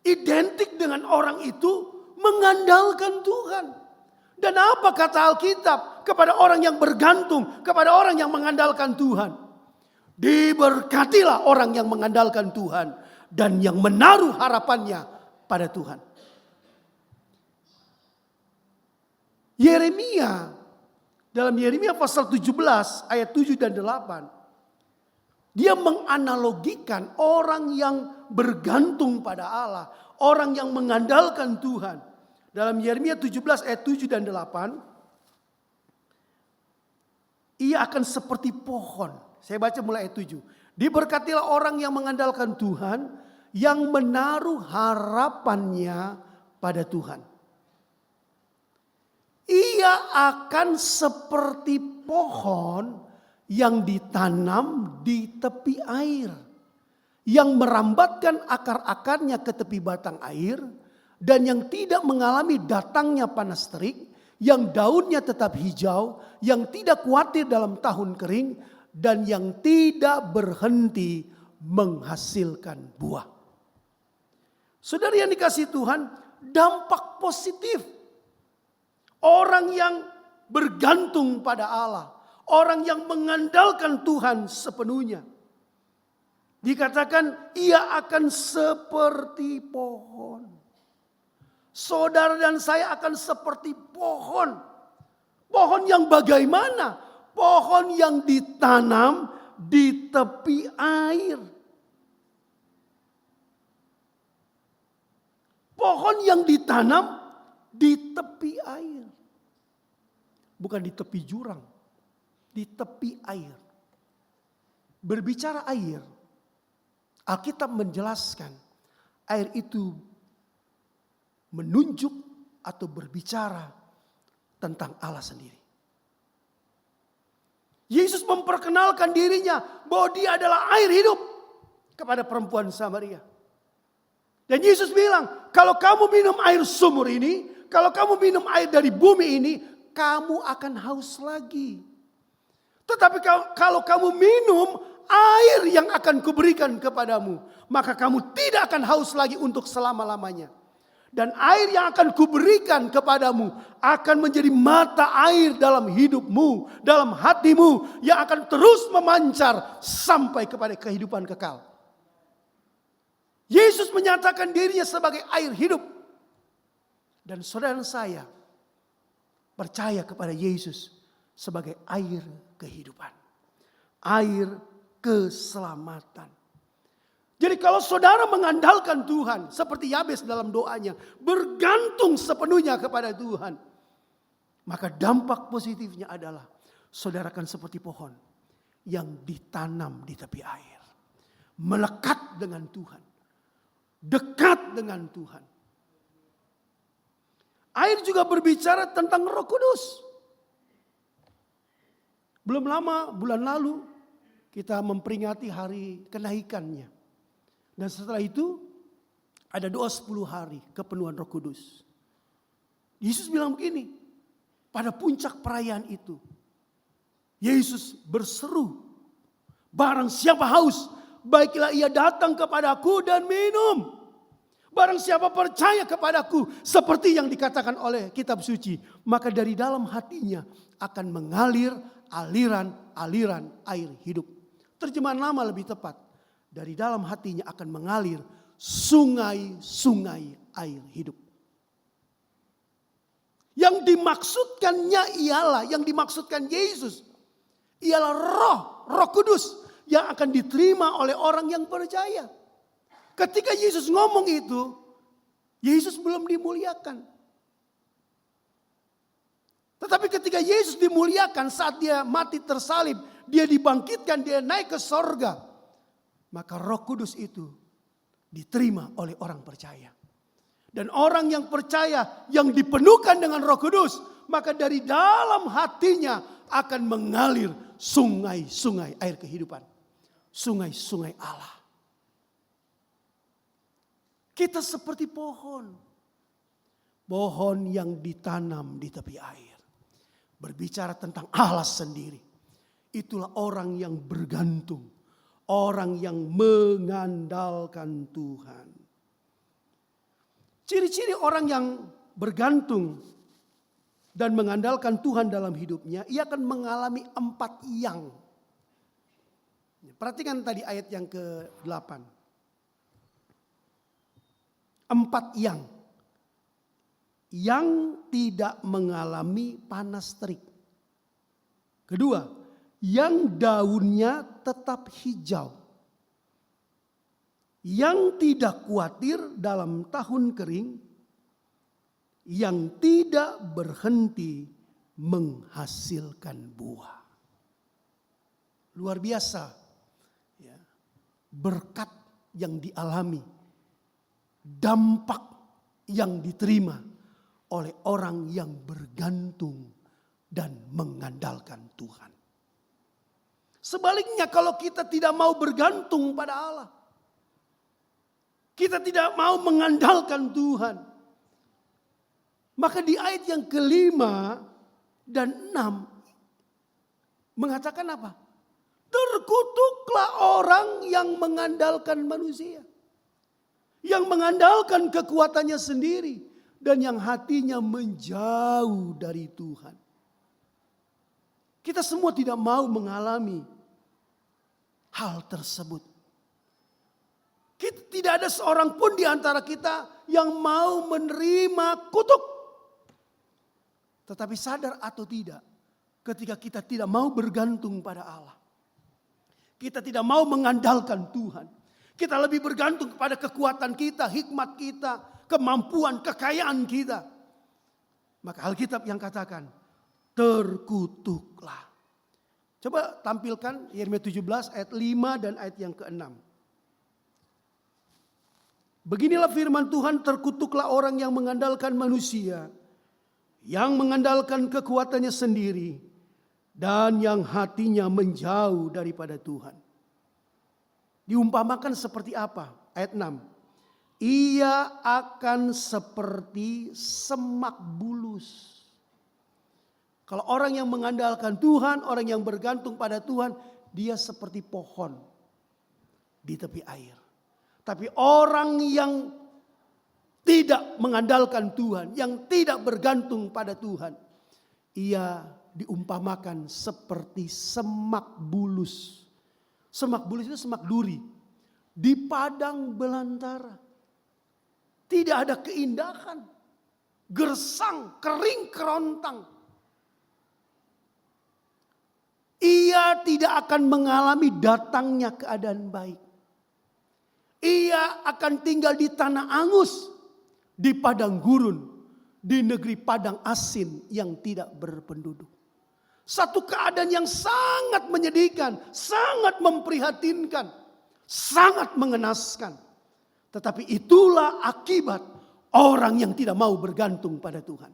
identik dengan orang itu mengandalkan Tuhan. Dan apa kata Alkitab kepada orang yang bergantung, kepada orang yang mengandalkan Tuhan? Diberkatilah orang yang mengandalkan Tuhan dan yang menaruh harapannya pada Tuhan. Yeremia, dalam Yeremia pasal 17 ayat 7 dan 8. Dia menganalogikan orang yang bergantung pada Allah. Orang yang mengandalkan Tuhan. Dalam Yeremia 17 ayat 7 dan 8. ia akan seperti pohon. Saya baca mulai ayat 7. Diberkatilah orang yang mengandalkan Tuhan, yang menaruh harapannya pada Tuhan. Ia akan seperti pohon yang ditanam di tepi air, yang merambatkan akar-akarnya ke tepi batang air, dan yang tidak mengalami datangnya panas terik, yang daunnya tetap hijau, yang tidak khawatir dalam tahun kering, dan yang tidak berhenti menghasilkan buah. Saudara yang dikasihi Tuhan, dampak positif orang yang bergantung pada Allah, orang yang mengandalkan Tuhan sepenuhnya. Dikatakan ia akan seperti pohon. Saudara dan saya akan seperti pohon. Pohon yang bagaimana? Pohon yang ditanam di tepi air. Pohon yang ditanam di tepi air. Bukan di tepi jurang. Di tepi air. Berbicara air, Alkitab menjelaskan air itu menunjuk atau berbicara tentang Allah sendiri. Yesus memperkenalkan dirinya bahwa dia adalah air hidup kepada perempuan Samaria. Dan Yesus bilang, kalau kamu minum air sumur ini, kalau kamu minum air dari bumi ini, kamu akan haus lagi. Tetapi kalau kamu minum air yang akan kuberikan kepadamu, maka kamu tidak akan haus lagi untuk selama-lamanya. Dan air yang akan kuberikan kepadamu akan menjadi mata air dalam hidupmu, dalam hatimu, yang akan terus memancar sampai kepada kehidupan kekal. Yesus menyatakan dirinya sebagai air hidup. Dan saudara saya percaya kepada Yesus sebagai air kehidupan. Air keselamatan. Jadi kalau saudara mengandalkan Tuhan seperti Yabes dalam doanya, bergantung sepenuhnya kepada Tuhan, maka dampak positifnya adalah saudara akan seperti pohon yang ditanam di tepi air. Melekat dengan Tuhan. Dekat dengan Tuhan. Air juga berbicara tentang Roh Kudus. Belum lama, bulan lalu, kita memperingati hari kenaikannya. Dan setelah itu, ada doa 10 hari kepenuhan Roh Kudus. Yesus bilang begini, pada puncak perayaan itu, Yesus berseru, barang siapa haus, baiklah ia datang kepadaku dan minum. Barang siapa percaya kepadaku, seperti yang dikatakan oleh kitab suci, maka dari dalam hatinya akan mengalir aliran-aliran air hidup. Terjemahan lama lebih tepat, dari dalam hatinya akan mengalir sungai-sungai air hidup. Yang dimaksudkannya ialah, yang dimaksudkan Yesus, ialah Roh Kudus yang akan diterima oleh orang yang percaya. Ketika Yesus ngomong itu, Yesus belum dimuliakan. Tetapi ketika Yesus dimuliakan saat dia mati tersalib, dia dibangkitkan, dia naik ke sorga, maka Roh Kudus itu diterima oleh orang percaya. Dan orang yang percaya, yang dipenuhkan dengan Roh Kudus, maka dari dalam hatinya akan mengalir sungai-sungai air kehidupan. Sungai-sungai Allah. Kita seperti pohon. Pohon yang ditanam di tepi air. Berbicara tentang Allah sendiri. Itulah orang yang bergantung. Orang yang mengandalkan Tuhan. Ciri-ciri orang yang bergantung dan mengandalkan Tuhan dalam hidupnya, ia akan mengalami 4 yang. Perhatikan tadi ayat yang ke-8. 4 yang. Yang tidak mengalami panas terik. Kedua, yang daunnya tetap hijau. Yang tidak khawatir dalam tahun kering. Yang tidak berhenti menghasilkan buah. luar biasa. Ya. Berkat yang dialami, dampak yang diterima oleh orang yang bergantung dan mengandalkan Tuhan. Sebaliknya kalau kita tidak mau bergantung pada Allah, kita tidak mau mengandalkan Tuhan, maka di ayat yang ke-5 dan 6 mengatakan apa? Terkutuklah orang yang mengandalkan manusia, yang mengandalkan kekuatannya sendiri, dan yang hatinya menjauh dari Tuhan. Kita semua tidak mau mengalami hal tersebut. Tidak ada seorang pun di antara kita yang mau menerima kutuk. Tetapi sadar atau tidak, ketika kita tidak mau bergantung pada Allah, kita tidak mau mengandalkan Tuhan, kita lebih bergantung kepada kekuatan kita, hikmat kita, kemampuan, kekayaan kita, maka Alkitab yang katakan, terkutuklah. Coba tampilkan Yeremia 17 ayat 5 dan ayat yang ke-6. Beginilah firman Tuhan, terkutuklah orang yang mengandalkan manusia, yang mengandalkan kekuatannya sendiri, dan yang hatinya menjauh daripada Tuhan. Diumpamakan seperti apa? Ayat 6. Ia akan seperti semak bulus. Kalau orang yang mengandalkan Tuhan, orang yang bergantung pada Tuhan, dia seperti pohon di tepi air. Tapi orang yang tidak mengandalkan Tuhan, yang tidak bergantung pada Tuhan, ia diumpamakan seperti semak bulus. Semak bulus itu semak duri di padang belantara. Tidak ada keindahan, gersang, kering kerontang. Ia tidak akan mengalami datangnya keadaan baik. Ia akan tinggal di tanah angus, di padang gurun, di negeri padang asin yang tidak berpenduduk. Satu keadaan yang sangat menyedihkan, sangat memprihatinkan, sangat mengenaskan. Tetapi itulah akibat orang yang tidak mau bergantung pada Tuhan.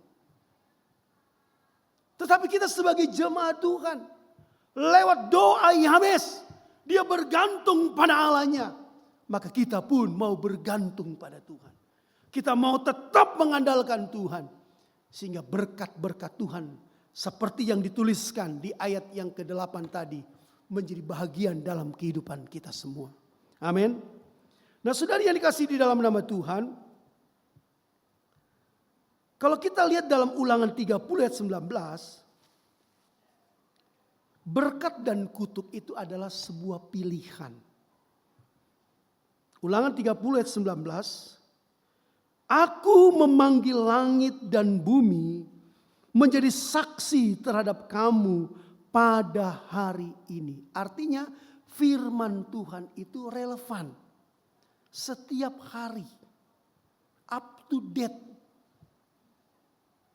Tetapi kita sebagai jemaat Tuhan, lewat doa Yabes, dia bergantung pada Allahnya. Maka kita pun mau bergantung pada Tuhan. Kita mau tetap mengandalkan Tuhan. Sehingga berkat-berkat Tuhan seperti yang dituliskan di ayat yang ke-8 tadi menjadi bahagian dalam kehidupan kita semua. Amin. Nah, saudara yang dikasihi di dalam nama Tuhan, kalau kita lihat dalam Ulangan 30 ayat 19, berkat dan kutuk itu adalah sebuah pilihan. Ulangan 30 ayat 19, aku memanggil langit dan bumi menjadi saksi terhadap kamu pada hari ini. Artinya firman Tuhan itu relevan. Setiap hari. Up to date.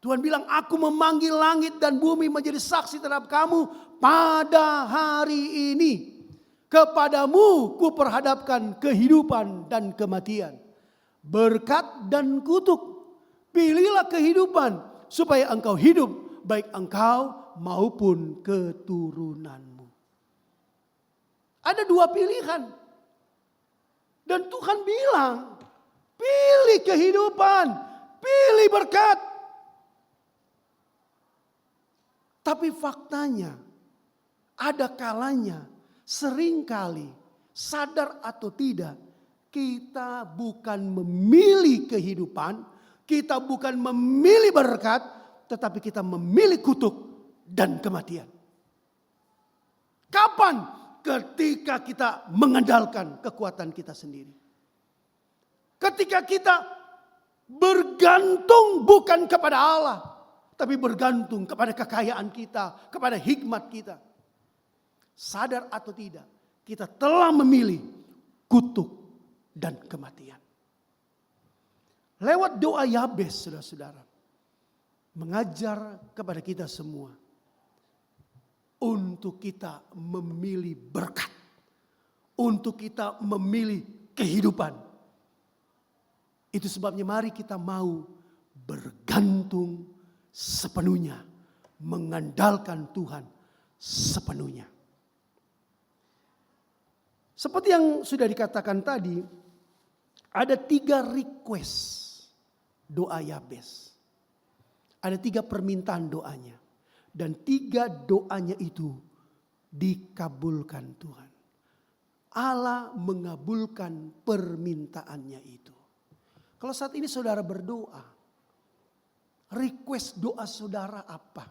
Tuhan bilang, aku memanggil langit dan bumi menjadi saksi terhadap kamu pada hari ini. Kepadamu kuperhadapkan kehidupan dan kematian. Berkat dan kutuk. Pilihlah kehidupan supaya engkau hidup, baik engkau maupun keturunanmu. Ada dua pilihan. Dan Tuhan bilang, pilih kehidupan, pilih berkat. Tapi faktanya, ada kalanya, seringkali, sadar atau tidak, kita bukan memilih kehidupan, kita bukan memilih berkat, tetapi kita memilih kutuk dan kematian. Kapan? Ketika kita mengandalkan kekuatan kita sendiri. Ketika kita bergantung bukan kepada Allah, tapi bergantung kepada kekayaan kita, kepada hikmat kita. Sadar atau tidak, kita telah memilih kutuk dan kematian. Lewat doa Yabes, saudara-saudara, mengajar kepada kita semua. untuk kita memilih berkat, untuk kita memilih kehidupan. Itu sebabnya mari kita mau bergantung sepenuhnya, mengandalkan Tuhan sepenuhnya. Seperti yang sudah dikatakan tadi, ada 3 request doa Yabes. Ada 3 permintaan doanya. Dan 3 doanya itu dikabulkan Tuhan. Allah mengabulkan permintaannya itu. Kalau saat ini saudara berdoa, request doa saudara apa?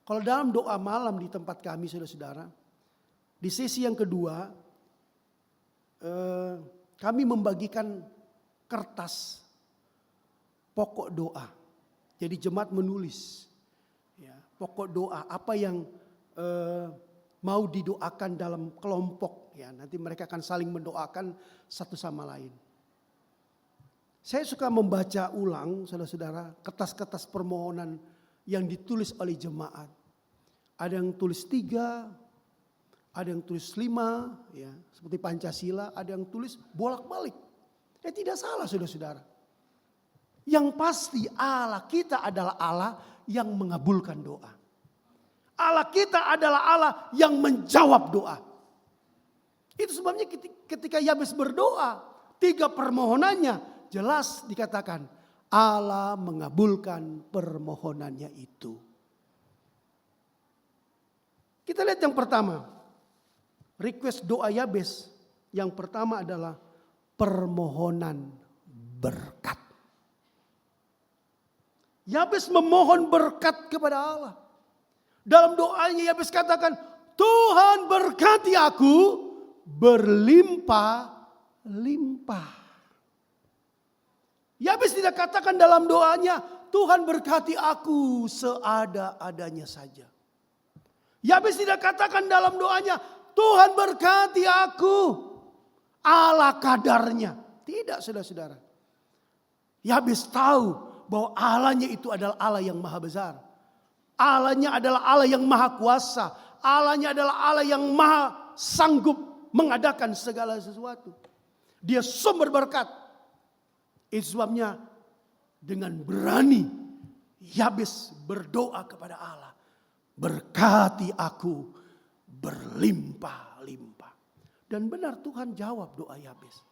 Kalau dalam doa malam di tempat kami saudara-saudara, di sesi yang kedua, kami membagikan kertas pokok doa. Jadi jemaat menulis ya, pokok doa apa yang mau didoakan dalam kelompok. Ya, nanti mereka akan saling mendoakan satu sama lain. Saya suka membaca ulang saudara-saudara kertas-kertas permohonan yang ditulis oleh jemaat. Ada yang tulis 3, ada yang tulis 5, ya, seperti Pancasila, ada yang tulis bolak-balik. Tidak salah saudara-saudara. Yang pasti Allah kita adalah Allah yang mengabulkan doa. Allah kita adalah Allah yang menjawab doa. Itu sebabnya ketika Yabes berdoa, 3 permohonannya jelas dikatakan Allah mengabulkan permohonannya itu. Kita lihat yang pertama. Request doa Yabes yang pertama adalah permohonan berkat. Yabes memohon berkat kepada Allah. Dalam doanya Yabes katakan, Tuhan berkati aku berlimpah-limpah. Yabes tidak katakan dalam doanya, Tuhan berkati aku seada-adanya saja. Yabes tidak katakan dalam doanya, Tuhan berkati aku ala kadarnya. Tidak saudara-saudara. Yabes tahu bahwa Allahnya itu adalah Allah yang maha besar. Allahnya adalah Allah yang maha kuasa. Allahnya adalah Allah yang maha sanggup mengadakan segala sesuatu. Dia sumber berkat. Itu sebabnya dengan berani Yabes berdoa kepada Allah. Berkati aku berlimpah-limpah. Dan benar Tuhan jawab doa Yabes.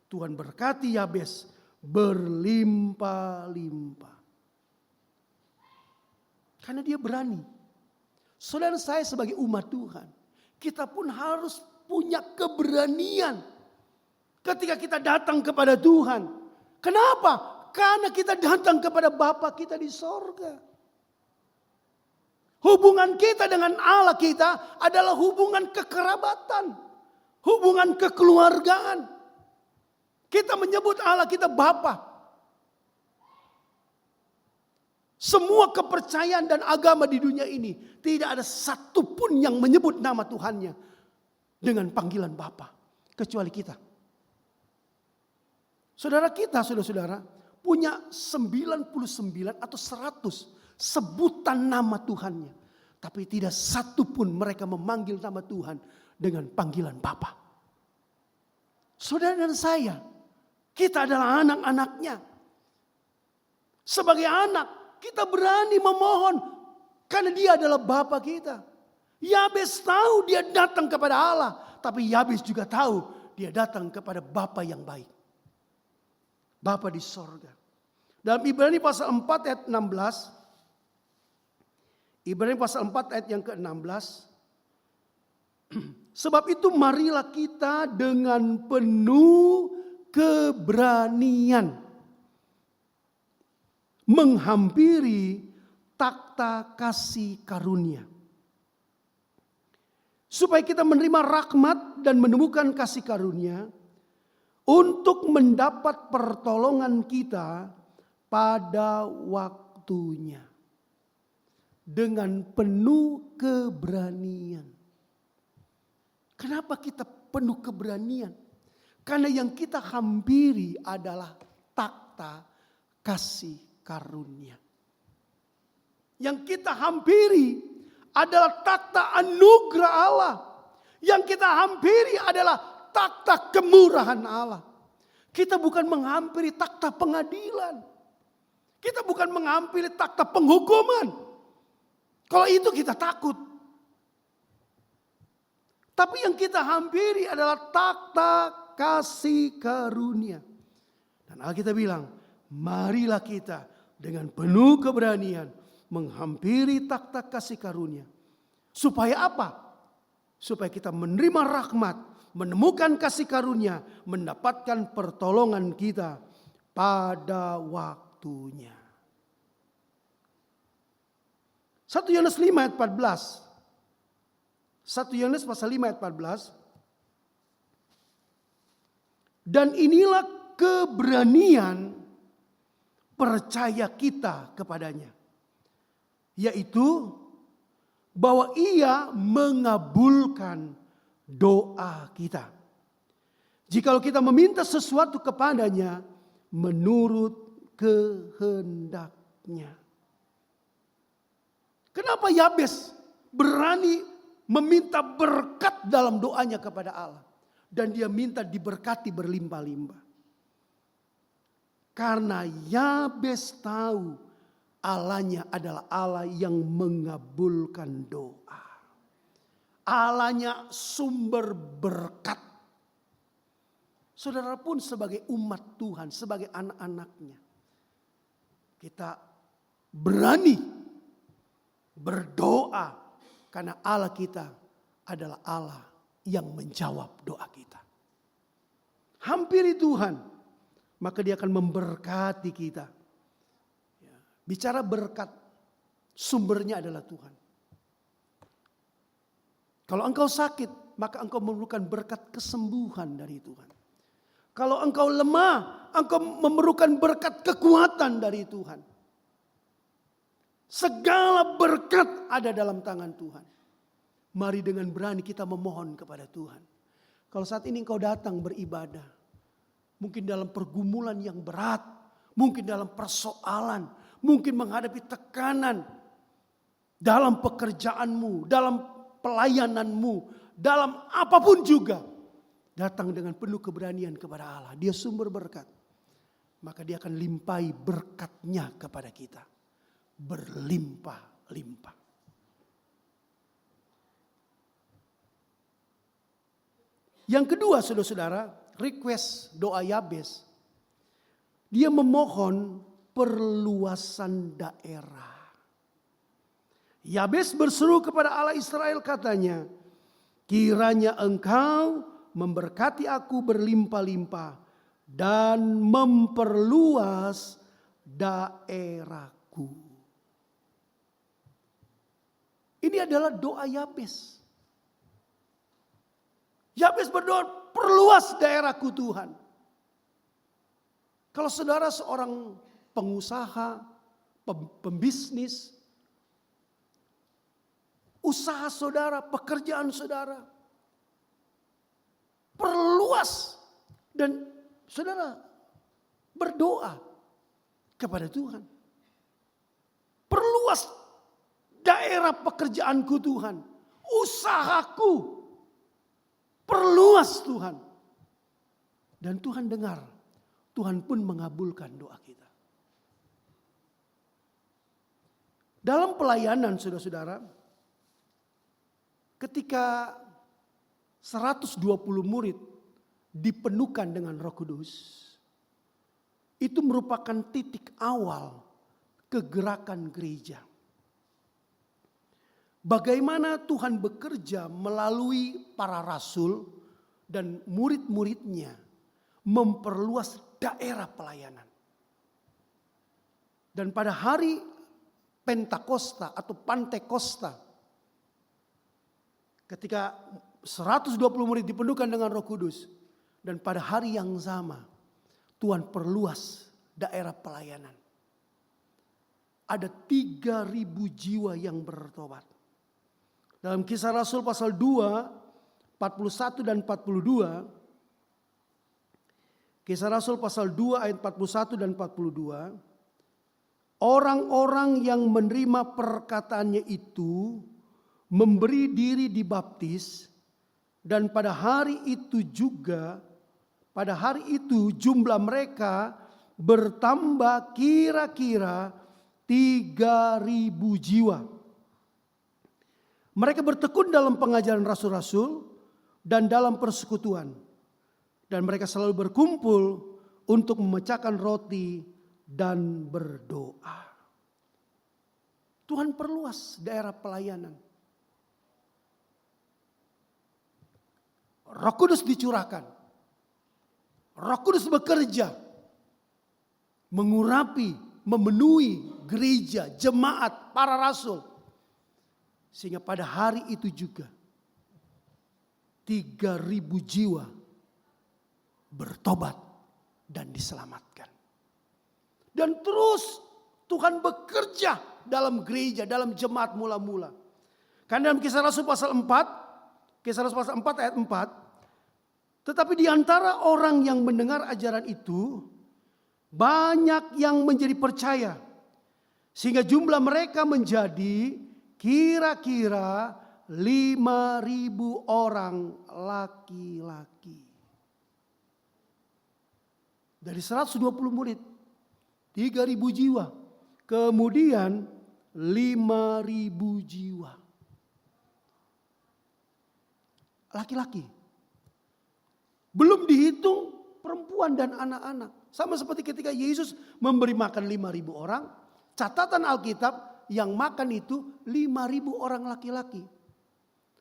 Tuhan berkati Yabes berlimpah-limpah. Karena dia berani. Saudara saya sebagai umat Tuhan, kita pun harus punya keberanian ketika kita datang kepada Tuhan. Kenapa? Karena kita datang kepada Bapa kita di sorga. Hubungan kita dengan Allah kita adalah hubungan kekerabatan. Hubungan kekeluargaan. Kita menyebut Allah kita Bapa. Semua kepercayaan dan agama di dunia ini tidak ada satupun yang menyebut nama Tuhannya dengan panggilan Bapa. Kecuali kita. Saudara kita, saudara-saudara, punya 99 atau 100 sebutan nama Tuhannya. Tapi tidak satupun mereka memanggil nama Tuhan dengan panggilan Bapa. Saudara dan saya, kita adalah anak-anaknya. Sebagai anak, kita berani memohon karena dia adalah Bapa kita. Yabes tahu dia datang kepada Allah. Tapi Yabes juga tahu dia datang kepada Bapa yang baik. Bapa di sorga. Dalam Ibrani pasal 4 ayat 16. Ibrani pasal 4 ayat yang ke-16. Sebab itu marilah kita dengan penuh keberanian menghampiri takhta kasih karunia. Supaya kita menerima rahmat dan menemukan kasih karunia untuk mendapat pertolongan kita pada waktunya. Dengan penuh keberanian. Kenapa kita penuh keberanian? Karena yang kita hampiri adalah takhta kasih karunia. Yang kita hampiri adalah takhta anugerah Allah. Yang kita hampiri adalah takhta kemurahan Allah. Kita bukan menghampiri takhta pengadilan. Kita bukan menghampiri takhta penghukuman. Kalau itu kita takut. Tapi yang kita hampiri adalah takhta kasih karunia. Dan Alkitab bilang, marilah kita dengan penuh keberanian menghampiri takhta kasih karunia. Supaya apa? Supaya kita menerima rahmat, menemukan kasih karunia, mendapatkan pertolongan kita pada waktunya. 1 Yohanes 5 ayat 14. 1 Yohanes pasal 5 ayat 14. Dan inilah keberanian percaya kita kepadanya. Yaitu bahwa ia mengabulkan doa kita. Jikalau kita meminta sesuatu kepadanya menurut kehendaknya. Kenapa Yabes berani meminta berkat dalam doanya kepada Allah? Dan dia minta diberkati berlimpah-limpah. Karena Yabes tahu Allahnya adalah Allah yang mengabulkan doa. Allahnya sumber berkat. Saudara pun sebagai umat Tuhan, sebagai anak-anaknya, kita berani berdoa karena Allah kita adalah Allah yang menjawab doa kita. Hampiri Tuhan, maka Dia akan memberkati kita. Bicara berkat, sumbernya adalah Tuhan. Kalau engkau sakit, maka engkau memerlukan berkat kesembuhan dari Tuhan. Kalau engkau lemah, engkau memerlukan berkat kekuatan dari Tuhan. Segala berkat ada dalam tangan Tuhan. Mari dengan berani kita memohon kepada Tuhan. Kalau saat ini engkau datang beribadah, mungkin dalam pergumulan yang berat, mungkin dalam persoalan, mungkin menghadapi tekanan dalam pekerjaanmu, dalam pelayananmu, dalam apapun juga. Datang dengan penuh keberanian kepada Allah. Dia sumber berkat. Maka Dia akan limpahi berkatnya kepada kita. Berlimpah-limpah. Yang kedua, saudara-saudara, request doa Yabes. Dia memohon perluasan daerah. Yabes berseru kepada Allah Israel, katanya, kiranya engkau memberkati aku berlimpah-limpah dan memperluas daerahku. Ini adalah doa Yabes. Yabes berdoa, perluas daerahku Tuhan. Kalau saudara seorang pengusaha, pembisnis, usaha saudara, pekerjaan saudara, perluas. Dan saudara berdoa kepada Tuhan. Perluas daerah pekerjaanku Tuhan. Usahaku. Perluas Tuhan. Dan Tuhan dengar. Tuhan pun mengabulkan doa kita. Dalam pelayanan saudara-saudara, ketika 120 murid dipenuhkan dengan Roh Kudus, itu merupakan titik awal kegerakan gereja. Bagaimana Tuhan bekerja melalui para rasul dan murid-muridnya memperluas daerah pelayanan. Dan pada hari Pentakosta atau Pantekosta, ketika 120 murid dipenuhkan dengan Roh Kudus, dan pada hari yang sama Tuhan perluas daerah pelayanan. Ada 3.000 jiwa yang bertobat. Dalam Kisah Rasul pasal 2, 41 dan 42. Kisah Rasul pasal 2 ayat 41 dan 42. Orang-orang yang menerima perkataannya itu memberi diri dibaptis, dan pada hari itu jumlah mereka bertambah kira-kira 3.000 jiwa. Mereka bertekun dalam pengajaran rasul-rasul dan dalam persekutuan. Dan mereka selalu berkumpul untuk memecahkan roti dan berdoa. Tuhan perluas daerah pelayanan. Roh Kudus dicurahkan. Roh Kudus bekerja. Mengurapi, memenuhi gereja, jemaat, para rasul. Sehingga pada hari itu juga 3.000 jiwa bertobat dan diselamatkan. Dan terus Tuhan bekerja dalam gereja, dalam jemaat mula-mula. Karena dalam Kisah Rasul pasal 4 ayat 4, tetapi di antara orang yang mendengar ajaran itu, banyak yang menjadi percaya. Sehingga jumlah mereka menjadi kira-kira 5.000 orang laki-laki. Dari 120 murid, 3.000 jiwa. Kemudian 5.000 jiwa. Laki-laki. Belum dihitung perempuan dan anak-anak. Sama seperti ketika Yesus memberi makan 5.000 orang. Catatan Alkitab yang makan itu 5.000 orang laki-laki.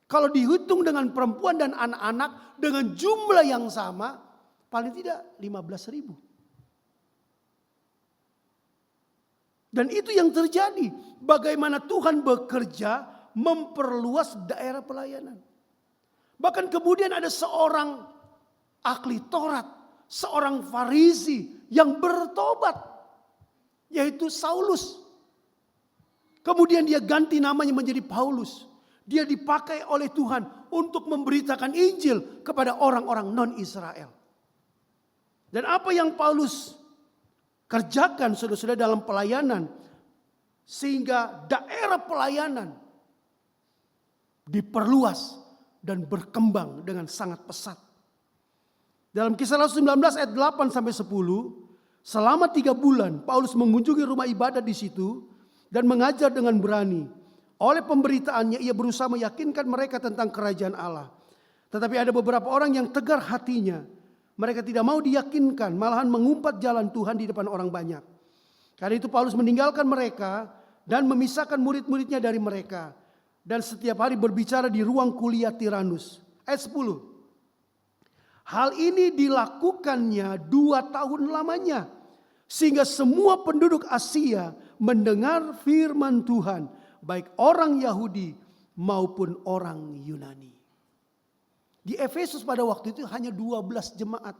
Kalau dihitung dengan perempuan dan anak-anak dengan jumlah yang sama, paling tidak 15.000. Dan itu yang terjadi. Bagaimana Tuhan bekerja memperluas daerah pelayanan. Bahkan kemudian ada seorang ahli Taurat, seorang Farisi yang bertobat, yaitu Saulus. Kemudian dia ganti namanya menjadi Paulus. Dia dipakai oleh Tuhan untuk memberitakan Injil kepada orang-orang non-Israel. Dan apa yang Paulus kerjakan saudara-saudara dalam pelayanan, sehingga daerah pelayanan diperluas dan berkembang dengan sangat pesat. Dalam Kisah Rasul 19 ayat 8 sampai 10, selama 3 bulan Paulus mengunjungi rumah ibadat di situ dan mengajar dengan berani. Oleh pemberitaannya ia berusaha meyakinkan mereka tentang kerajaan Allah. Tetapi ada beberapa orang yang tegar hatinya. Mereka tidak mau diyakinkan, malahan mengumpat jalan Tuhan di depan orang banyak. Karena itu Paulus meninggalkan mereka dan memisahkan murid-muridnya dari mereka. Dan setiap hari berbicara di ruang kuliah Tiranus. Ayat 10. Hal ini dilakukannya 2 tahun lamanya. Sehingga semua penduduk Asia mendengar firman Tuhan. Baik orang Yahudi maupun orang Yunani. Di Efesus pada waktu itu hanya 12 jemaat.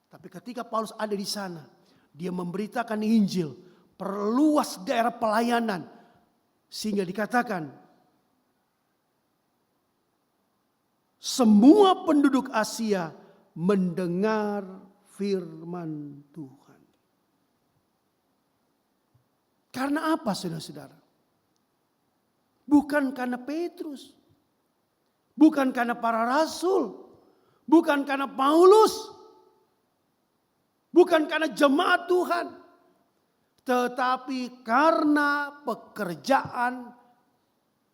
Tapi ketika Paulus ada di sana, dia memberitakan Injil, perluas daerah pelayanan, sehingga dikatakan semua penduduk Asia mendengar firman Tuhan. Karena apa saudara-saudara? Bukan karena Petrus. Bukan karena para rasul. Bukan karena Paulus. Bukan karena jemaat Tuhan. Tetapi karena pekerjaan,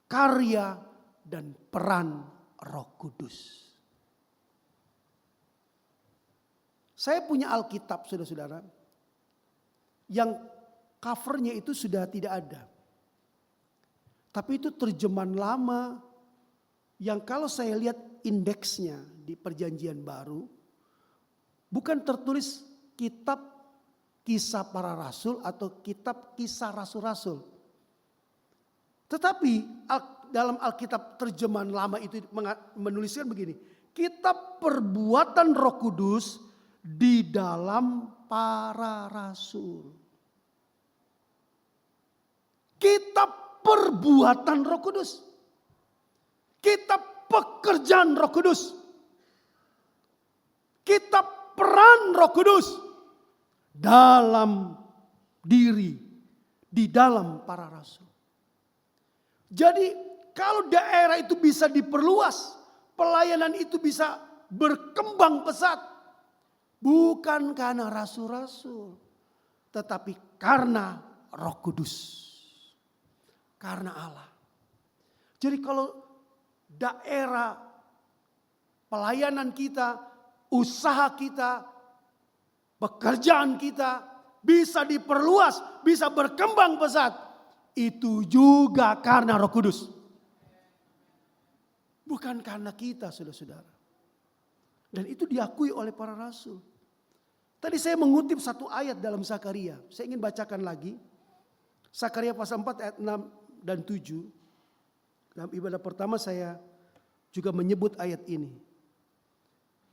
karya, dan peran Roh Kudus. Saya punya Alkitab saudara-saudara. Yang covernya itu sudah tidak ada. Tapi itu terjemahan lama yang kalau saya lihat indeksnya di Perjanjian Baru, bukan tertulis kitab kisah para rasul atau kitab kisah rasul-rasul. Tetapi dalam Alkitab terjemahan lama itu menuliskan begini, kitab perbuatan Roh Kudus di dalam para rasul. Kitab perbuatan Roh Kudus. Kitab pekerjaan Roh Kudus. Kitab peran Roh Kudus dalam diri, di dalam para rasul. Jadi Kalau daerah itu bisa diperluas, pelayanan itu bisa berkembang pesat, bukan karena rasul-rasul, tetapi karena Roh Kudus, karena Allah. Jadi kalau daerah pelayanan kita, usaha kita, pekerjaan kita bisa diperluas, bisa berkembang pesat, itu juga karena Roh Kudus. Bukan karena kita, saudara-saudara. Dan itu diakui oleh para rasul. Tadi saya mengutip satu ayat dalam Zakaria. Saya ingin bacakan lagi. Zakaria pasal 4 ayat 6 dan 7. Dalam ibadah pertama saya juga menyebut ayat ini.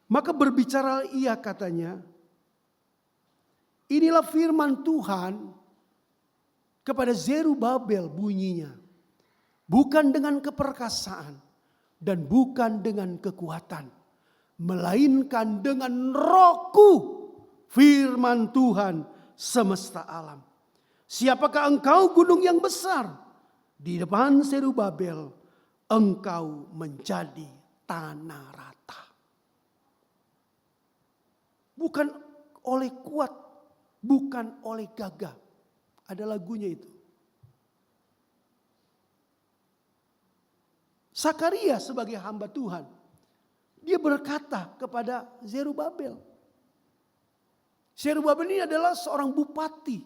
Maka berbicara ia katanya, inilah firman Tuhan kepada Zerubabel bunyinya. Bukan dengan keperkasaan dan bukan dengan kekuatan, melainkan dengan Rohku, firman Tuhan semesta alam. Siapakah engkau gunung yang besar? Di depan Zerubabel engkau menjadi tanah rata. Bukan oleh kuat, bukan oleh gagah. Ada lagunya itu. Zakaria sebagai hamba Tuhan, dia berkata kepada Zerubabel. Zerubabel ini adalah seorang bupati.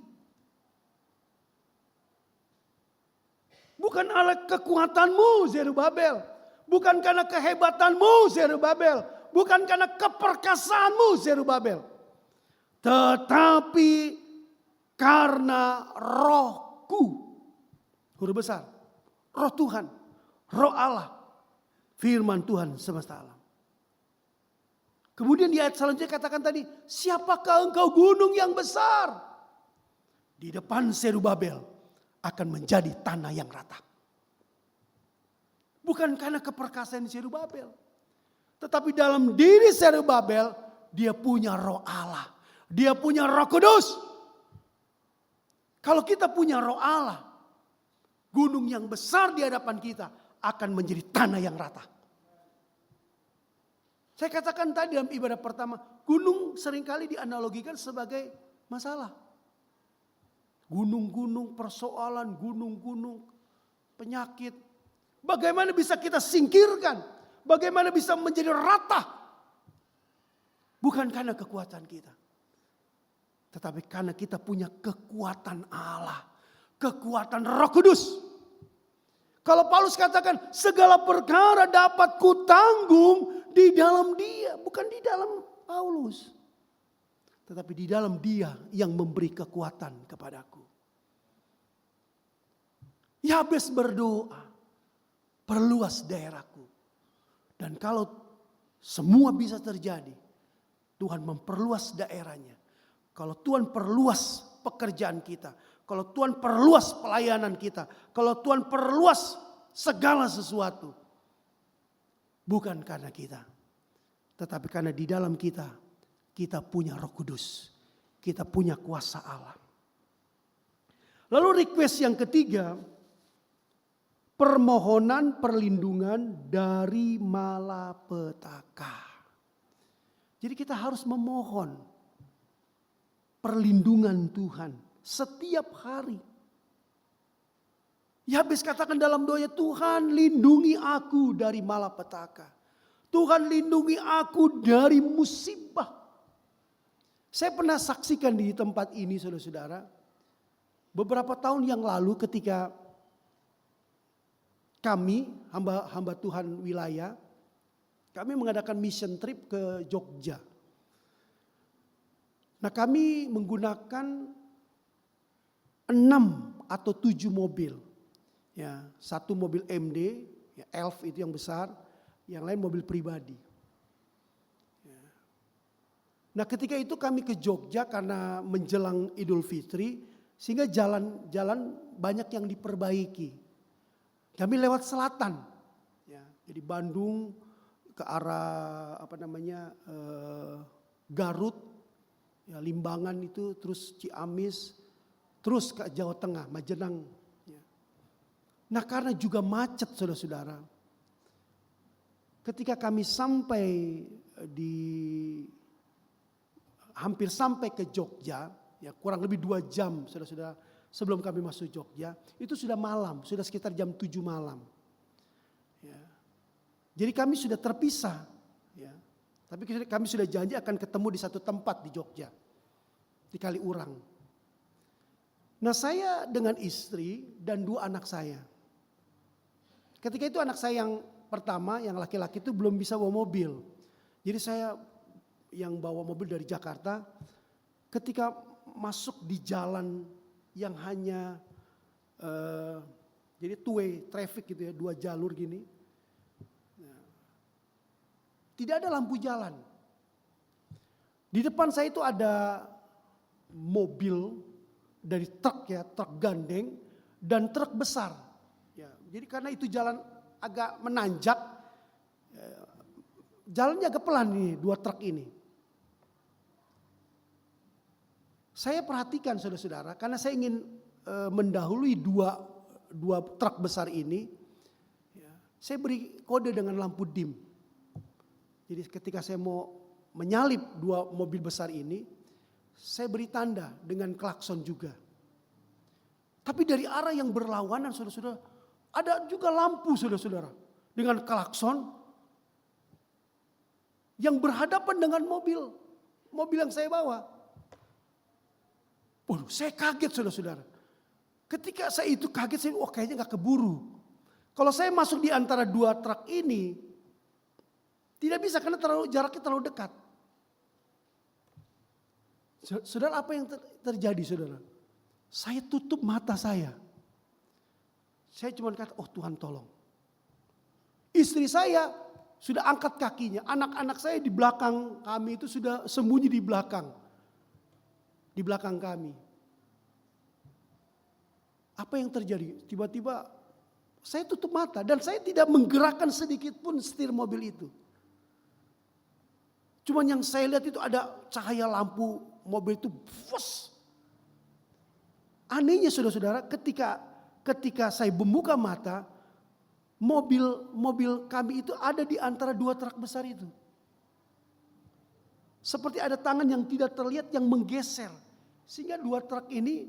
Bukan oleh kekuatanmu Zerubabel, bukan karena kehebatanmu Zerubabel, bukan karena keperkasaanmu Zerubabel, tetapi karena Rohku, huruf besar, Roh Tuhan, Roh Allah, firman Tuhan semesta alam. Kemudian di ayat selanjutnya katakan tadi, siapakah engkau gunung yang besar? Di depan Zerubabel akan menjadi tanah yang rata. Bukan karena keperkasaan Zerubabel, tetapi dalam diri Zerubabel dia punya Roh Allah, dia punya Roh Kudus. Kalau kita punya Roh Allah, gunung yang besar di hadapan kita akan menjadi tanah yang rata. Saya katakan tadi dalam ibadah pertama, gunung seringkali dianalogikan sebagai masalah. Gunung-gunung persoalan, gunung-gunung penyakit. Bagaimana bisa kita singkirkan? Bagaimana bisa menjadi rata? Bukan karena kekuatan kita, tetapi karena kita punya kekuatan Allah, kekuatan Roh Kudus. Kalau Paulus katakan segala perkara dapat kutanggung di dalam dia, bukan di dalam Paulus, tetapi di dalam dia yang memberi kekuatan kepadaku. Yabes berdoa, perluas daerahku. Dan kalau semua bisa terjadi, Tuhan memperluas daerahnya. Kalau Tuhan perluas pekerjaan kita, kalau Tuhan perluas pelayanan kita, kalau Tuhan perluas segala sesuatu, bukan karena kita, tetapi karena di dalam kita, kita punya Roh Kudus, kita punya kuasa Allah. Lalu request yang ketiga, permohonan perlindungan dari malapetaka. Jadi kita harus memohon perlindungan Tuhan setiap hari. Yabes katakan dalam doanya, Tuhan lindungi aku dari malapetaka. Tuhan lindungi aku dari musibah. Saya pernah saksikan di tempat ini saudara-saudara. Beberapa tahun yang lalu ketika kami hamba Tuhan wilayah, kami mengadakan mission trip ke Jogja. Nah kami menggunakan 6 atau 7 mobil. Ya, 1 mobil MD, ya, Elf itu yang besar, yang lain mobil pribadi. Ya. Nah ketika itu kami ke Jogja karena menjelang Idul Fitri, sehingga jalan-jalan banyak yang diperbaiki. Kami lewat selatan, ya, jadi Bandung ke arah Garut, ya, Limbangan itu, terus Ciamis, terus ke Jawa Tengah, Majenang. Ya. Nah karena juga macet saudara-saudara. Ketika kami sampai hampir sampai ke Jogja, ya kurang lebih 2 jam saudara-saudara sebelum kami masuk Jogja, itu sudah malam, sudah sekitar jam 7 malam. Ya. Jadi kami sudah terpisah. Ya. Tapi kami sudah janji akan ketemu di satu tempat di Jogja, di Kaliurang. Nah saya dengan istri dan 2 anak saya. Ketika itu anak saya yang pertama, yang laki-laki itu belum bisa bawa mobil. Jadi saya yang bawa mobil dari Jakarta, ketika masuk di jalan yang hanya jadi two-way traffic gitu ya, 2 jalur gini. Nah, tidak ada lampu jalan. Di depan saya itu ada mobil dari truk ya, truk gandeng dan truk besar. Ya, jadi karena itu jalan agak menanjak, jalannya agak pelan nih 2 truk ini. Saya perhatikan saudara-saudara, karena saya ingin mendahului dua truk besar ini, ya, saya beri kode dengan lampu dim. Jadi ketika saya mau menyalip 2 mobil besar ini, saya beri tanda dengan klakson juga. Tapi dari arah yang berlawanan saudara-saudara, ada juga lampu saudara-saudara dengan klakson yang berhadapan dengan mobil yang saya bawa. Waduh, saya kaget saudara-saudara. Ketika saya itu kaget, saya kayaknya gak keburu. Kalau saya masuk di antara 2 truk ini, tidak bisa karena jaraknya terlalu dekat. Saudara, apa yang terjadi saudara? Saya tutup mata saya. Saya cuma kata, oh Tuhan tolong. Istri saya sudah angkat kakinya. Anak-anak saya di belakang kami itu sudah sembunyi di belakang. Di belakang kami. Apa yang terjadi? Tiba-tiba saya tutup mata dan saya tidak menggerakkan sedikit pun setir mobil itu. Cuman yang saya lihat itu ada cahaya lampu mobil itu fus. Anehnya saudara-saudara, ketika saya membuka mata, mobil kami itu ada di antara 2 truk besar itu. Seperti ada tangan yang tidak terlihat yang menggeser. Sehingga 2 truk ini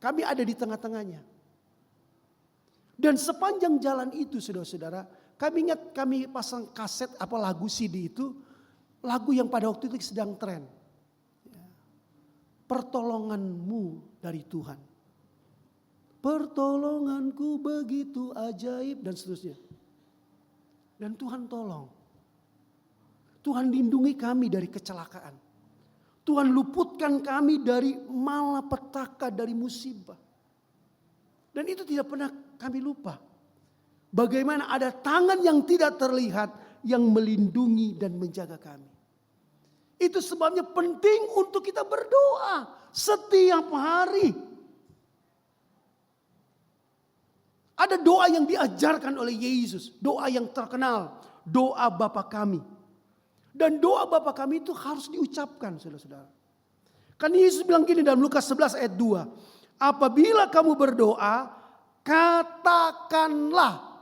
kami ada di tengah-tengahnya. Dan sepanjang jalan itu saudara-saudara, kami ingat kami pasang kaset lagu CD itu, lagu yang pada waktu itu sedang tren. Pertolonganmu dari Tuhan. Pertolonganku begitu ajaib dan seterusnya. Dan Tuhan tolong. Tuhan lindungi kami dari kecelakaan. Tuhan luputkan kami dari malapetaka, dari musibah. Dan itu tidak pernah kami lupa. Bagaimana ada tangan yang tidak terlihat yang melindungi dan menjaga kami. Itu sebabnya penting untuk kita berdoa setiap hari. Ada doa yang diajarkan oleh Yesus, doa yang terkenal, doa Bapa kami. Dan doa Bapa kami itu harus diucapkan saudara-saudara. Kan Yesus bilang gini dalam Lukas 11 ayat 2. Apabila kamu berdoa, katakanlah,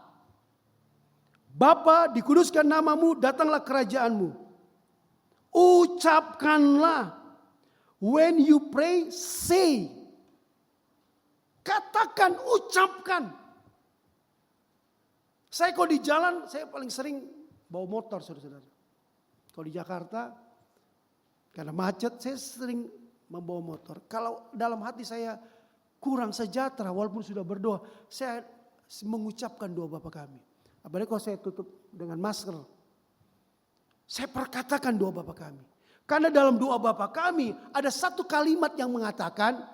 Bapa, dikuduskan namamu, datanglah kerajaanmu. Ucapkanlah. When you pray, say. Katakan, ucapkan. Saya kalau di jalan, saya paling sering bawa motor saudara-saudara. Kalau di Jakarta, karena macet, saya sering membawa motor. Kalau dalam hati saya kurang sejahtera, walaupun sudah berdoa, saya mengucapkan doa Bapa kami. Apalagi kalau saya tutup dengan masker, saya perkatakan doa Bapa kami. Karena dalam doa Bapa kami, ada satu kalimat yang mengatakan,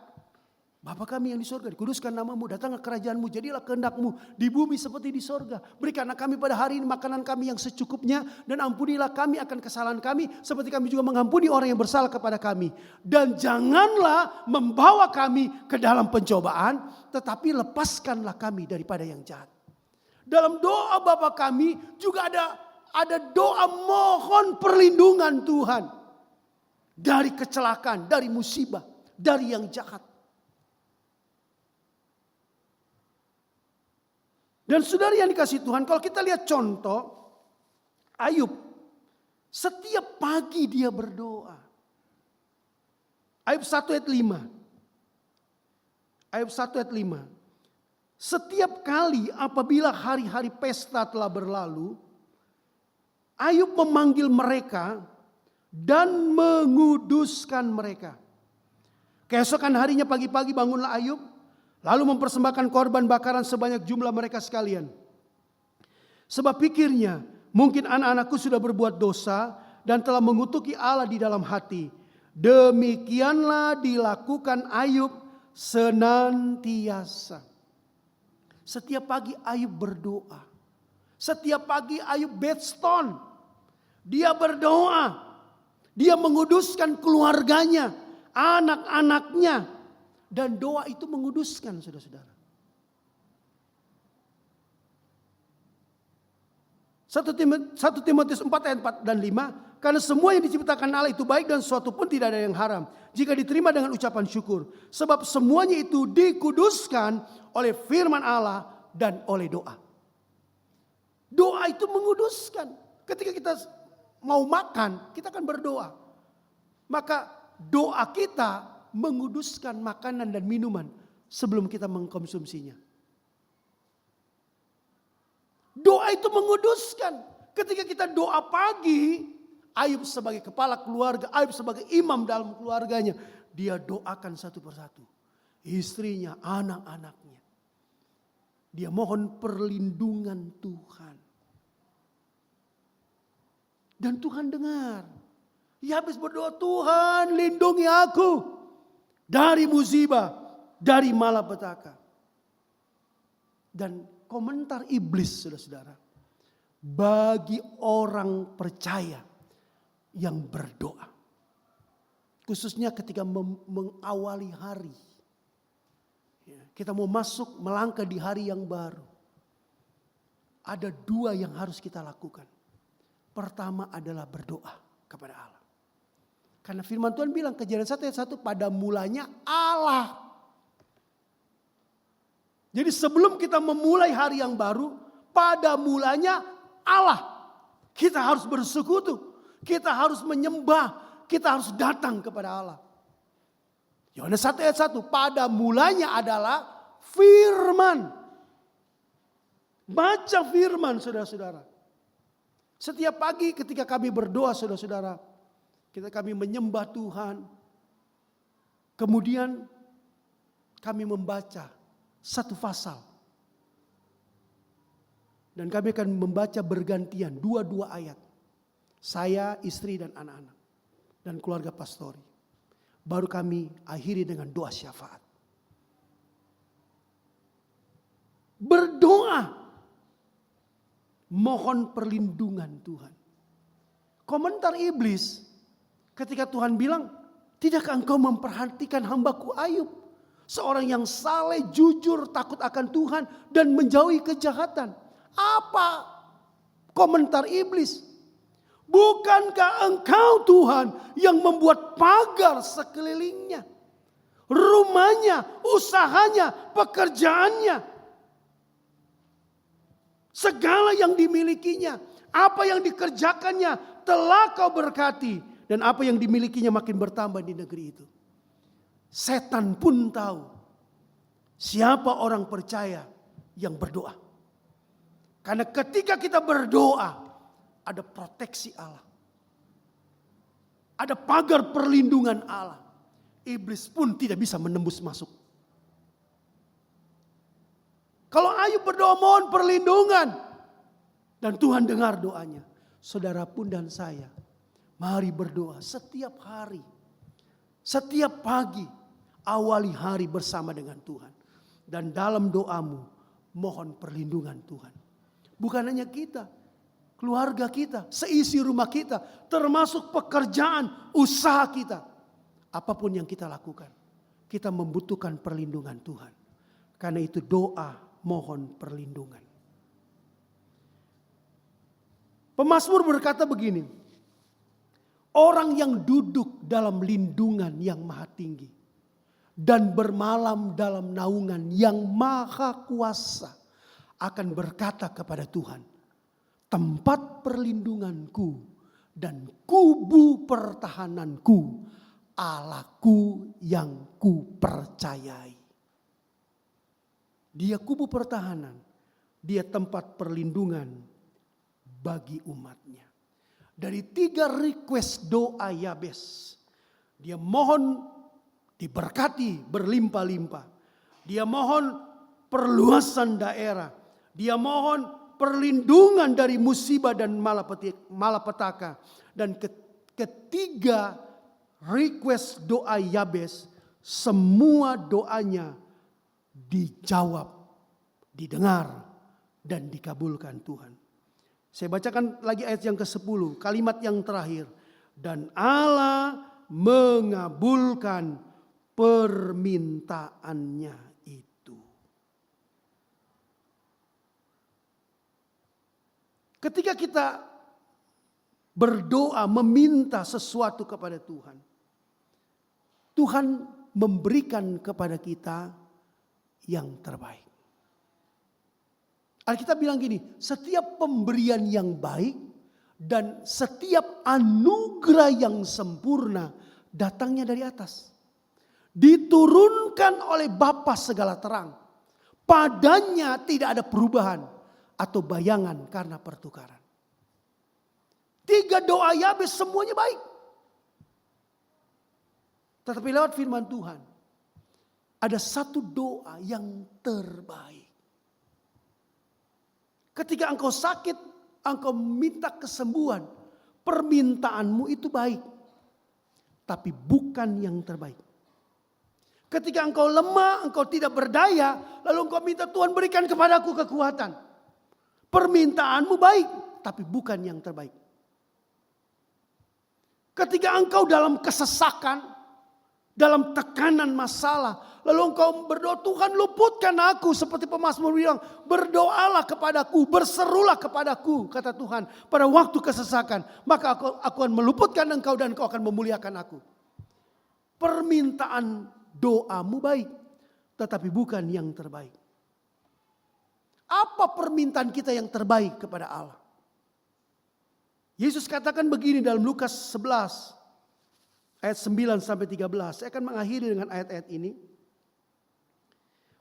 Bapa kami yang di sorga, dikuduskan namamu, datanglah kerajaanmu, jadilah kehendakmu di bumi seperti di sorga. Berikanlah kami pada hari ini makanan kami yang secukupnya, dan ampunilah kami akan kesalahan kami, seperti kami juga mengampuni orang yang bersalah kepada kami. Dan janganlah membawa kami ke dalam pencobaan, tetapi lepaskanlah kami daripada yang jahat. Dalam doa Bapa kami juga ada doa mohon perlindungan Tuhan. Dari kecelakaan, dari musibah, dari yang jahat. Dan saudara yang dikasihi Tuhan, kalau kita lihat contoh Ayub, setiap pagi dia berdoa. Ayub 1 ayat 5. Ayub 1 ayat 5. Setiap kali apabila hari-hari pesta telah berlalu, Ayub memanggil mereka dan menguduskan mereka. Keesokan harinya pagi-pagi bangunlah Ayub, lalu mempersembahkan korban bakaran sebanyak jumlah mereka sekalian. Sebab pikirnya, mungkin anak-anakku sudah berbuat dosa dan telah mengutuki Allah di dalam hati. Demikianlah dilakukan Ayub senantiasa. Setiap pagi Ayub berdoa. Setiap pagi Ayub bedstone. Dia berdoa. Dia menguduskan keluarganya, anak-anaknya. Dan doa itu menguduskan, saudara-saudara. 1 Timotius 4 ayat 4 dan 5. Karena semua yang diciptakan Allah itu baik dan suatu pun tidak ada yang haram. Jika diterima dengan ucapan syukur. Sebab semuanya itu dikuduskan oleh firman Allah dan oleh doa. Doa itu menguduskan. Ketika kita mau makan, kita akan berdoa. Maka doa kita menguduskan makanan dan minuman sebelum kita mengkonsumsinya. Doa itu menguduskan. Ketika kita doa pagi, Ayub sebagai kepala keluarga, Ayub sebagai imam dalam keluarganya, dia doakan satu persatu. Istrinya, anak-anaknya. Dia mohon perlindungan Tuhan. Dan Tuhan dengar. Dia habis berdoa, Tuhan lindungi aku dari musibah, dari malapetaka. Dan komentar iblis, saudara-saudara, bagi orang percaya yang berdoa, khususnya ketika mengawali hari, kita mau masuk melangkah di hari yang baru, ada dua yang harus kita lakukan. Pertama adalah berdoa kepada Allah. Karena firman Tuhan bilang, Kejadian 1 ayat 1, pada mulanya Allah. Jadi sebelum kita memulai hari yang baru, pada mulanya Allah. Kita harus bersekutu, kita harus menyembah, kita harus datang kepada Allah. Yohanes 1 ayat 1, pada mulanya adalah firman. Baca firman, saudara-saudara. Setiap pagi ketika kami berdoa, saudara-saudara, kami menyembah Tuhan. Kemudian kami membaca satu pasal. Dan kami akan membaca bergantian dua ayat. Saya, istri dan anak-anak. Dan keluarga pastori. Baru kami akhiri dengan doa syafaat. Berdoa. Mohon perlindungan Tuhan. Komentar iblis ketika Tuhan bilang, tidakkah engkau memperhatikan hambaku Ayub? Seorang yang saleh, jujur, takut akan Tuhan dan menjauhi kejahatan. Apa komentar iblis? Bukankah engkau Tuhan yang membuat pagar sekelilingnya? Rumahnya, usahanya, pekerjaannya. Segala yang dimilikinya, apa yang dikerjakannya telah kau berkati. Dan apa yang dimilikinya makin bertambah di negeri itu. Setan pun tahu siapa orang percaya yang berdoa. Karena ketika kita berdoa, ada proteksi Allah. Ada pagar perlindungan Allah. Iblis pun tidak bisa menembus masuk. Kalau Ayub berdoa mohon perlindungan. Dan Tuhan dengar doanya. Saudara pun dan saya. Mari berdoa setiap hari. Setiap pagi. Awali hari bersama dengan Tuhan. Dan dalam doamu mohon perlindungan Tuhan. Bukan hanya kita. Keluarga kita. Seisi rumah kita. Termasuk pekerjaan, usaha kita. Apapun yang kita lakukan. Kita membutuhkan perlindungan Tuhan. Karena itu doa mohon perlindungan. Pemazmur berkata begini. Orang yang duduk dalam lindungan yang maha tinggi. Dan bermalam dalam naungan yang maha kuasa. akan berkata kepada Tuhan, tempat perlindunganku dan kubu pertahananku, Allahku yang kupercayai. Dia kubu pertahanan, dia tempat perlindungan bagi umatnya. Dari 3 request doa Yabes, dia mohon diberkati berlimpah-limpah. Dia mohon perluasan daerah. Dia mohon perlindungan dari musibah dan malapetaka. Dan ketiga request doa Yabes, semua doanya dijawab, didengar, dan dikabulkan Tuhan. Saya bacakan lagi ayat yang ke-10, kalimat yang terakhir. Dan Allah mengabulkan permintaannya itu. Ketika kita berdoa meminta sesuatu kepada Tuhan, Tuhan memberikan kepada kita yang terbaik. Alkitab bilang gini, setiap pemberian yang baik dan setiap anugerah yang sempurna datangnya dari atas. Diturunkan oleh Bapa segala terang. Padanya tidak ada perubahan atau bayangan karena pertukaran. 3 doa Yabes semuanya baik. Tetapi lewat firman Tuhan, ada 1 doa yang terbaik. Ketika engkau sakit, engkau minta kesembuhan, permintaanmu itu baik. Tapi bukan yang terbaik. Ketika engkau lemah, engkau tidak berdaya, lalu engkau minta Tuhan berikan kepadaku kekuatan. Permintaanmu baik, tapi bukan yang terbaik. Ketika engkau dalam kesesakan, dalam tekanan masalah, lalu engkau berdoa, Tuhan luputkan aku, seperti pemazmur bilang, berdoalah kepadaku, berserulah kepadaku, kata Tuhan, pada waktu kesesakan, maka aku akan meluputkan engkau dan engkau akan memuliakan aku. Permintaan doamu baik, tetapi bukan yang terbaik. Apa permintaan kita yang terbaik kepada Allah? Yesus katakan begini dalam Lukas 11 ayat 9 sampai 13. Saya akan mengakhiri dengan ayat-ayat ini.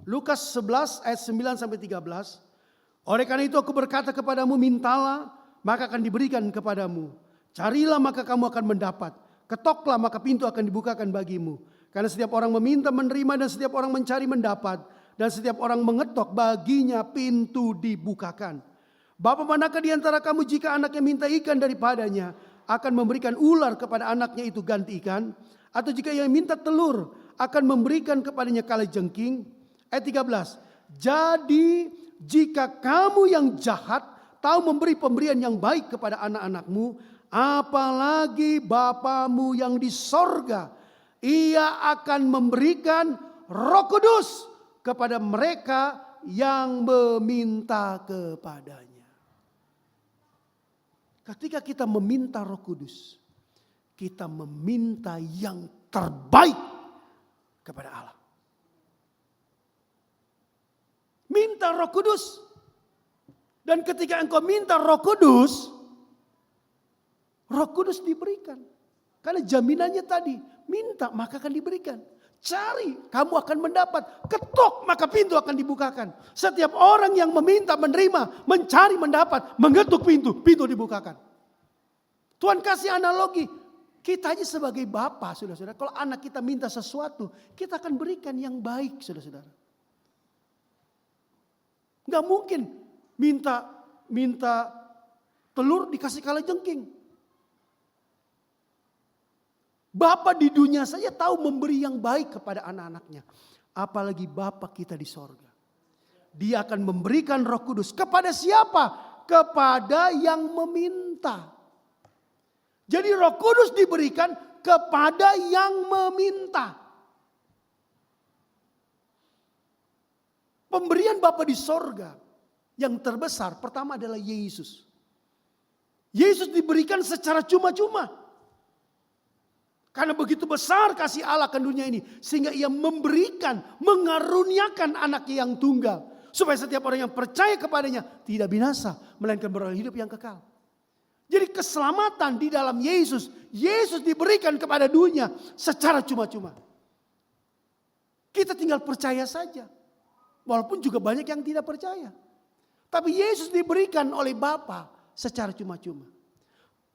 Lukas 11 ayat 9 sampai 13. Oleh karena itu aku berkata kepadamu, mintalah maka akan diberikan kepadamu. Carilah maka kamu akan mendapat. Ketoklah maka pintu akan dibukakan bagimu. Karena setiap orang meminta menerima dan setiap orang mencari mendapat. Dan setiap orang mengetok baginya pintu dibukakan. Bapa manakah di antara kamu jika anaknya minta ikan daripadanya akan memberikan ular kepada anaknya itu ganti ikan? Atau jika ia minta telur akan memberikan kepadanya kalajengking? Ayat 13. Jadi jika kamu yang jahat tahu memberi pemberian yang baik kepada anak-anakmu, apalagi Bapamu yang di sorga, ia akan memberikan Roh Kudus kepada mereka yang meminta kepadanya. Ketika kita meminta Roh Kudus, kita meminta yang terbaik kepada Allah. Minta Roh Kudus. Dan ketika engkau minta Roh Kudus diberikan. Karena jaminannya tadi, minta maka akan diberikan. Cari, kamu akan mendapat. Ketok, maka pintu akan dibukakan. Setiap orang yang meminta, menerima, mencari, mendapat, mengetuk pintu, pintu dibukakan. Tuhan kasih analogi. Kita aja sebagai bapa, saudara-saudara. Kalau anak kita minta sesuatu, kita akan berikan yang baik, saudara-saudara. Gak mungkin minta telur dikasih kalajengking. Bapa di dunia saja tahu memberi yang baik kepada anak-anaknya. Apalagi Bapa kita di sorga. Dia akan memberikan Roh Kudus. Kepada siapa? Kepada yang meminta. Jadi Roh Kudus diberikan kepada yang meminta. Pemberian Bapa di sorga yang terbesar pertama adalah Yesus. Yesus diberikan secara cuma-cuma. Karena begitu besar kasih Allah ke dunia ini. Sehingga ia memberikan, mengaruniakan anaknya yang tunggal. supaya setiap orang yang percaya kepadanya tidak binasa, melainkan beroleh hidup yang kekal. Jadi keselamatan di dalam Yesus, Yesus diberikan kepada dunia secara cuma-cuma. Kita tinggal percaya saja. Walaupun juga banyak yang tidak percaya. Tapi Yesus diberikan oleh Bapa secara cuma-cuma.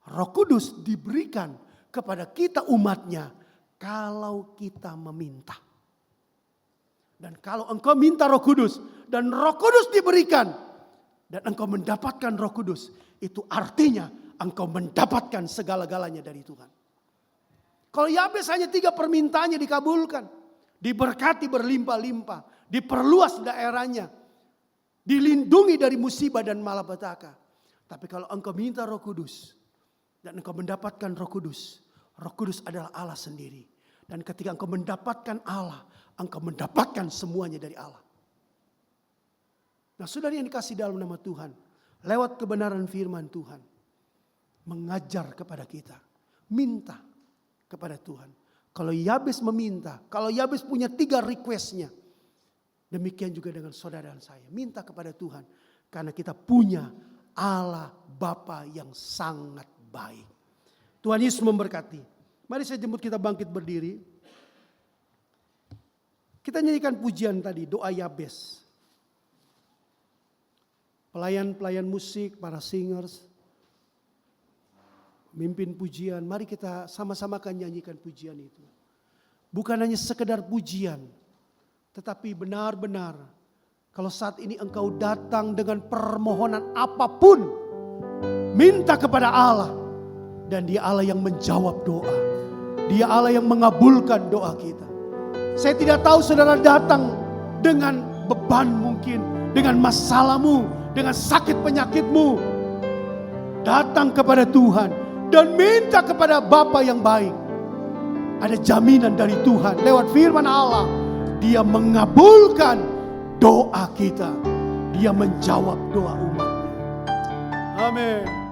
Roh Kudus diberikan kepada kita umatnya kalau kita meminta. Dan kalau engkau minta Roh Kudus dan Roh Kudus diberikan dan engkau mendapatkan Roh Kudus, itu artinya engkau mendapatkan segala-galanya dari Tuhan. Kalau Yabes hanya 3 permintaannya dikabulkan. Diberkati berlimpah-limpah. Diperluas daerahnya. Dilindungi dari musibah dan malapetaka. Tapi kalau engkau minta Roh Kudus. Dan engkau mendapatkan Roh Kudus. Roh Kudus adalah Allah sendiri. Dan ketika engkau mendapatkan Allah. Engkau mendapatkan semuanya dari Allah. Nah, saudara yang dikasih dalam nama Tuhan. Lewat kebenaran firman Tuhan. Mengajar kepada kita. Minta kepada Tuhan. Kalau Yabes meminta. Kalau Yabes punya 3 requestnya. Demikian juga dengan saudara dan saya. Minta kepada Tuhan. Karena kita punya Allah Bapa yang sangat baik. Tuhan Yesus memberkati. Mari saya jemput kita bangkit berdiri. Kita nyanyikan pujian tadi. Doa Yabes. Pelayan-pelayan musik, para singers. Mimpin pujian. Mari kita sama-sama akan nyanyikan pujian itu. Bukan hanya sekedar pujian. Tetapi benar-benar kalau saat ini engkau datang dengan permohonan apapun, minta kepada Allah. Dan dia Allah yang menjawab doa. Dia Allah yang mengabulkan doa kita. Saya tidak tahu saudara datang dengan beban mungkin, dengan masalahmu, dengan sakit penyakitmu. Datang kepada Tuhan dan minta kepada Bapa yang baik. Ada jaminan dari Tuhan lewat firman Allah. Dia mengabulkan doa kita. Dia menjawab doa umatnya. Amin.